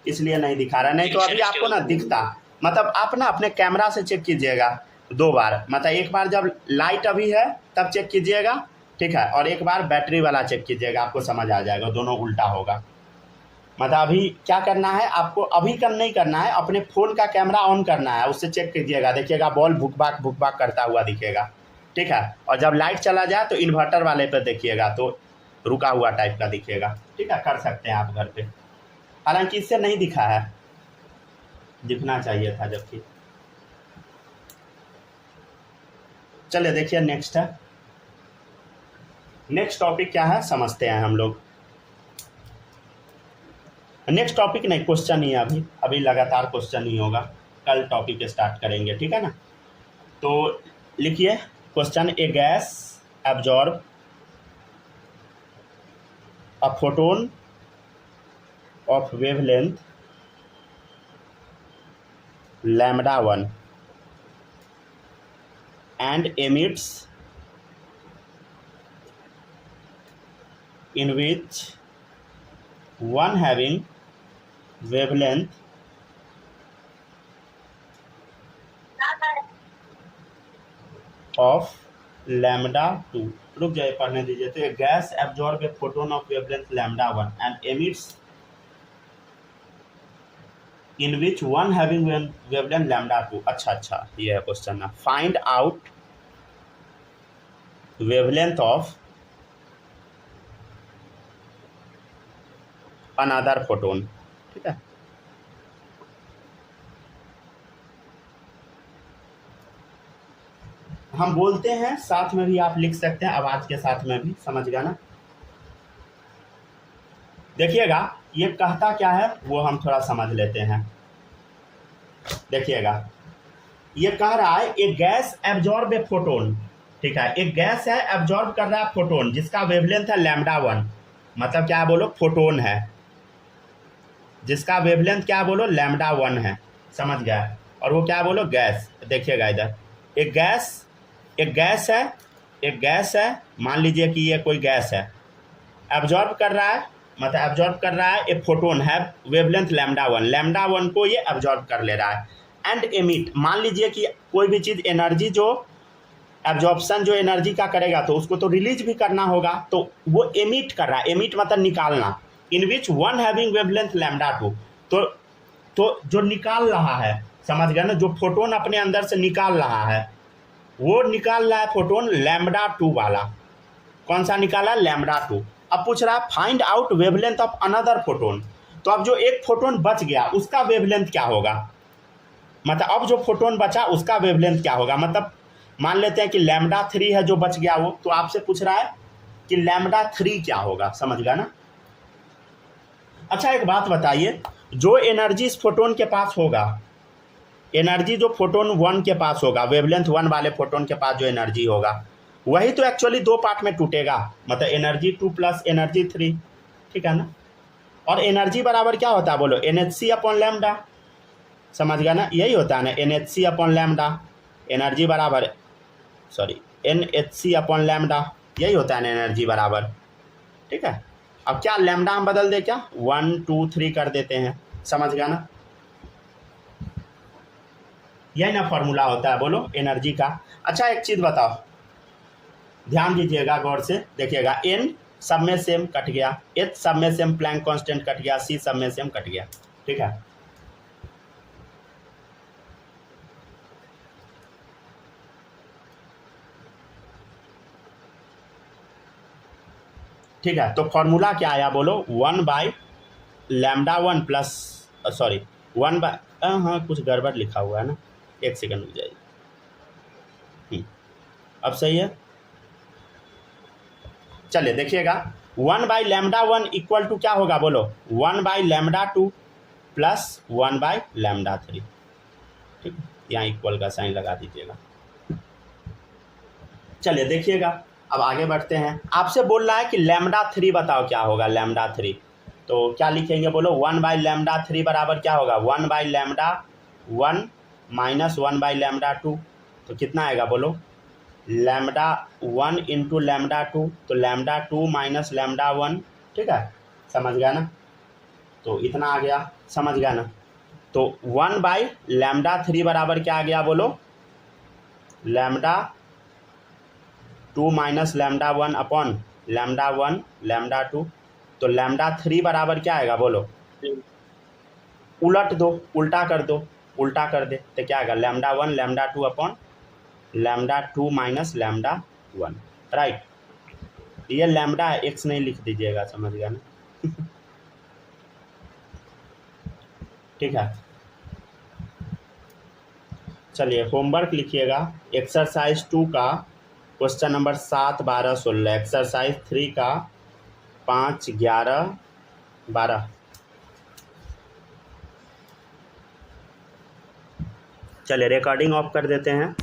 इसलिए नहीं दिखा रहा। नहीं तो अभी आपको ना दिखता। मतलब आप ना अपने कैमरा से चेक कीजिएगा 2 बार, मतलब एक बार जब लाइट अभी है तब चेक कीजिएगा, ठीक है, और एक बार बैटरी वाला चेक कीजिएगा, आपको समझ आ जाएगा, दोनों उल्टा होगा। मतलब अभी क्या करना है आपको, अभी नहीं करना है, अपने फ़ोन का कैमरा ऑन करना है, उससे चेक कीजिएगा, देखिएगा बॉल भुक भाग करता हुआ दिखेगा, ठीक है। और जब लाइट चला जाए तो इन्वर्टर वाले पर देखिएगा, तो रुका हुआ टाइप का दिखेगा, ठीक है। कर सकते हैं आप घर पे, हालांकि इससे नहीं दिखा है, दिखना चाहिए था जबकि। चलिए देखिए, नेक्स्ट है, नेक्स्ट टॉपिक क्या है समझते हैं हम लोग। नेक्स्ट टॉपिक नहीं, क्वेश्चन ही है, अभी लगातार क्वेश्चन ही होगा, कल टॉपिक स्टार्ट करेंगे, ठीक है ना। तो लिखिए question, a gas absorb a photon of wavelength λ1 and emits in which one having wavelength of λ2। रुक जाइए, पढ़ने दीजिए। तो gas absorb a photon of wavelength λ1 and emits in which one having wavelength λ2। अच्छा, ये है क्वेश्चन ना। Find out wavelength of another photon, ठीक है। हम बोलते हैं, साथ में भी आप लिख सकते हैं, आवाज के साथ में भी, समझ गया ना। देखिएगा ये कहता क्या है वो हम थोड़ा समझ लेते हैं। देखिएगा ये कह रहा है एक गैस एब्जॉर्ब ए फोटोन, ठीक है। एक गैस है, एब्जॉर्ब कर रहा है फोटोन, जिसका वेवलेंथ है λ1, मतलब क्या है बोलो, फोटोन है, जिसका वेवलेंथ क्या बोलो, λ1 है, समझ गया। और वो क्या बोलो, गैस। देखिएगा इधर एक गैस है, मान लीजिए कि ये कोई गैस है, एब्जॉर्ब कर रहा है, मतलब एब्जॉर्ब कर रहा है, एक फोटोन है, वेवलेंथ λ1 को ये एब्जॉर्ब कर ले रहा है। एंड एमिट, मान लीजिए कि कोई भी चीज़ एनर्जी जो एब्जॉर्प्शन जो एनर्जी का करेगा तो उसको तो रिलीज भी करना होगा, तो वो एमिट कर रहा है, एमिट मतलब निकालना। इन विच वन हैविंग वेवलेंथ λ2, तो जो निकाल रहा है, समझ गया ना, जो फोटोन अपने अंदर से निकाल रहा है, वो निकाल रहा है फोटोन λ2 वाला। कौन सा निकाला, λ2। अब पूछ रहा है find out wavelength of another photon, तो अब जो एक फोटोन बच गया उसका वेवलेंथ क्या होगा, मतलब अब जो फोटोन बचा उसका वेवलेंथ क्या होगा। मतलब मान लेते हैं कि λ3 है जो बच गया वो, तो आपसे पूछ रहा है कि λ3 क्या होगा, समझ गया ना। अच्छा एक बात बताइए, जो एनर्जी इस फोटोन के पास होगा, एनर्जी जो फोटोन 1 के पास होगा, वेवलेंथ 1 वाले फोटोन के पास जो एनर्जी होगा वही तो एक्चुअली 2 पार्ट में टूटेगा, मतलब एनर्जी 2 प्लस एनर्जी 3, ठीक है ना। और एनर्जी बराबर क्या होता है बोलो, NHc अपॉन लैम्डा, समझ गया ना, यही होता है ना, NHc अपॉन लैम्डा, एनर्जी बराबर NHc अपॉन लैम्डा, यही होता है ना एनर्जी बराबर, ठीक है। अब क्या लैम्डा हम बदल दे, क्या 1 2 3 कर देते हैं, समझ गया ना, यही ना फॉर्मूला होता है बोलो एनर्जी का। अच्छा एक चीज़ बताओ, ध्यान दीजिएगा गौर से देखिएगा, N सब में सेम कट गया, H सब में सेम प्लैंक कांस्टेंट कट गया, C सब में सेम कट गया, ठीक है। ठीक है, तो फॉर्मूला क्या आया बोलो, 1/λ1 प्लस 1 हाँ कुछ गड़बड़ लिखा हुआ है ना, एक सेकंड रुक जाइए, अब सही है। चलिए देखिएगा, 1/λ1 इक्वल टू क्या होगा बोलो, 1/λ2 प्लस 1/λ3, ठीक है, यहाँ इक्वल का साइन लगा दीजिएगा। चलिए देखिएगा, अब आगे बढ़ते हैं। आपसे बोल रहा है कि λ3 बताओ क्या होगा, λ3, तो क्या लिखेंगे बोलो, 1/λ3 बराबर क्या होगा, 1/λ1 माइनस 1/λ2, तो कितना आएगा बोलो, λ1 इंटू λ2, तो λ2 माइनस λ1, ठीक है, समझ गया ना, तो इतना आ गया, समझ गया ना। तो 1/λ3 बराबर क्या आ गया बोलो, λ2 माइनस λ1 अपॉन λ1 λ2, तो λ3 बराबर क्या आएगा बोलो, उलट दो, उल्टा कर दो, उल्टा कर दे तो क्या आएगा, λ1 λ2 अपॉन λ2 माइनस λ1, राइट, ये लैम्डा है, एक्स नहीं लिख दीजिएगा, समझ गया ना। ठीक है, चलिए होमवर्क लिखिएगा, एक्सरसाइज 2 का क्वेश्चन नंबर 7 12 16, एक्सरसाइज 3 का 5 11 12। चलिए रिकॉर्डिंग ऑफ कर देते हैं।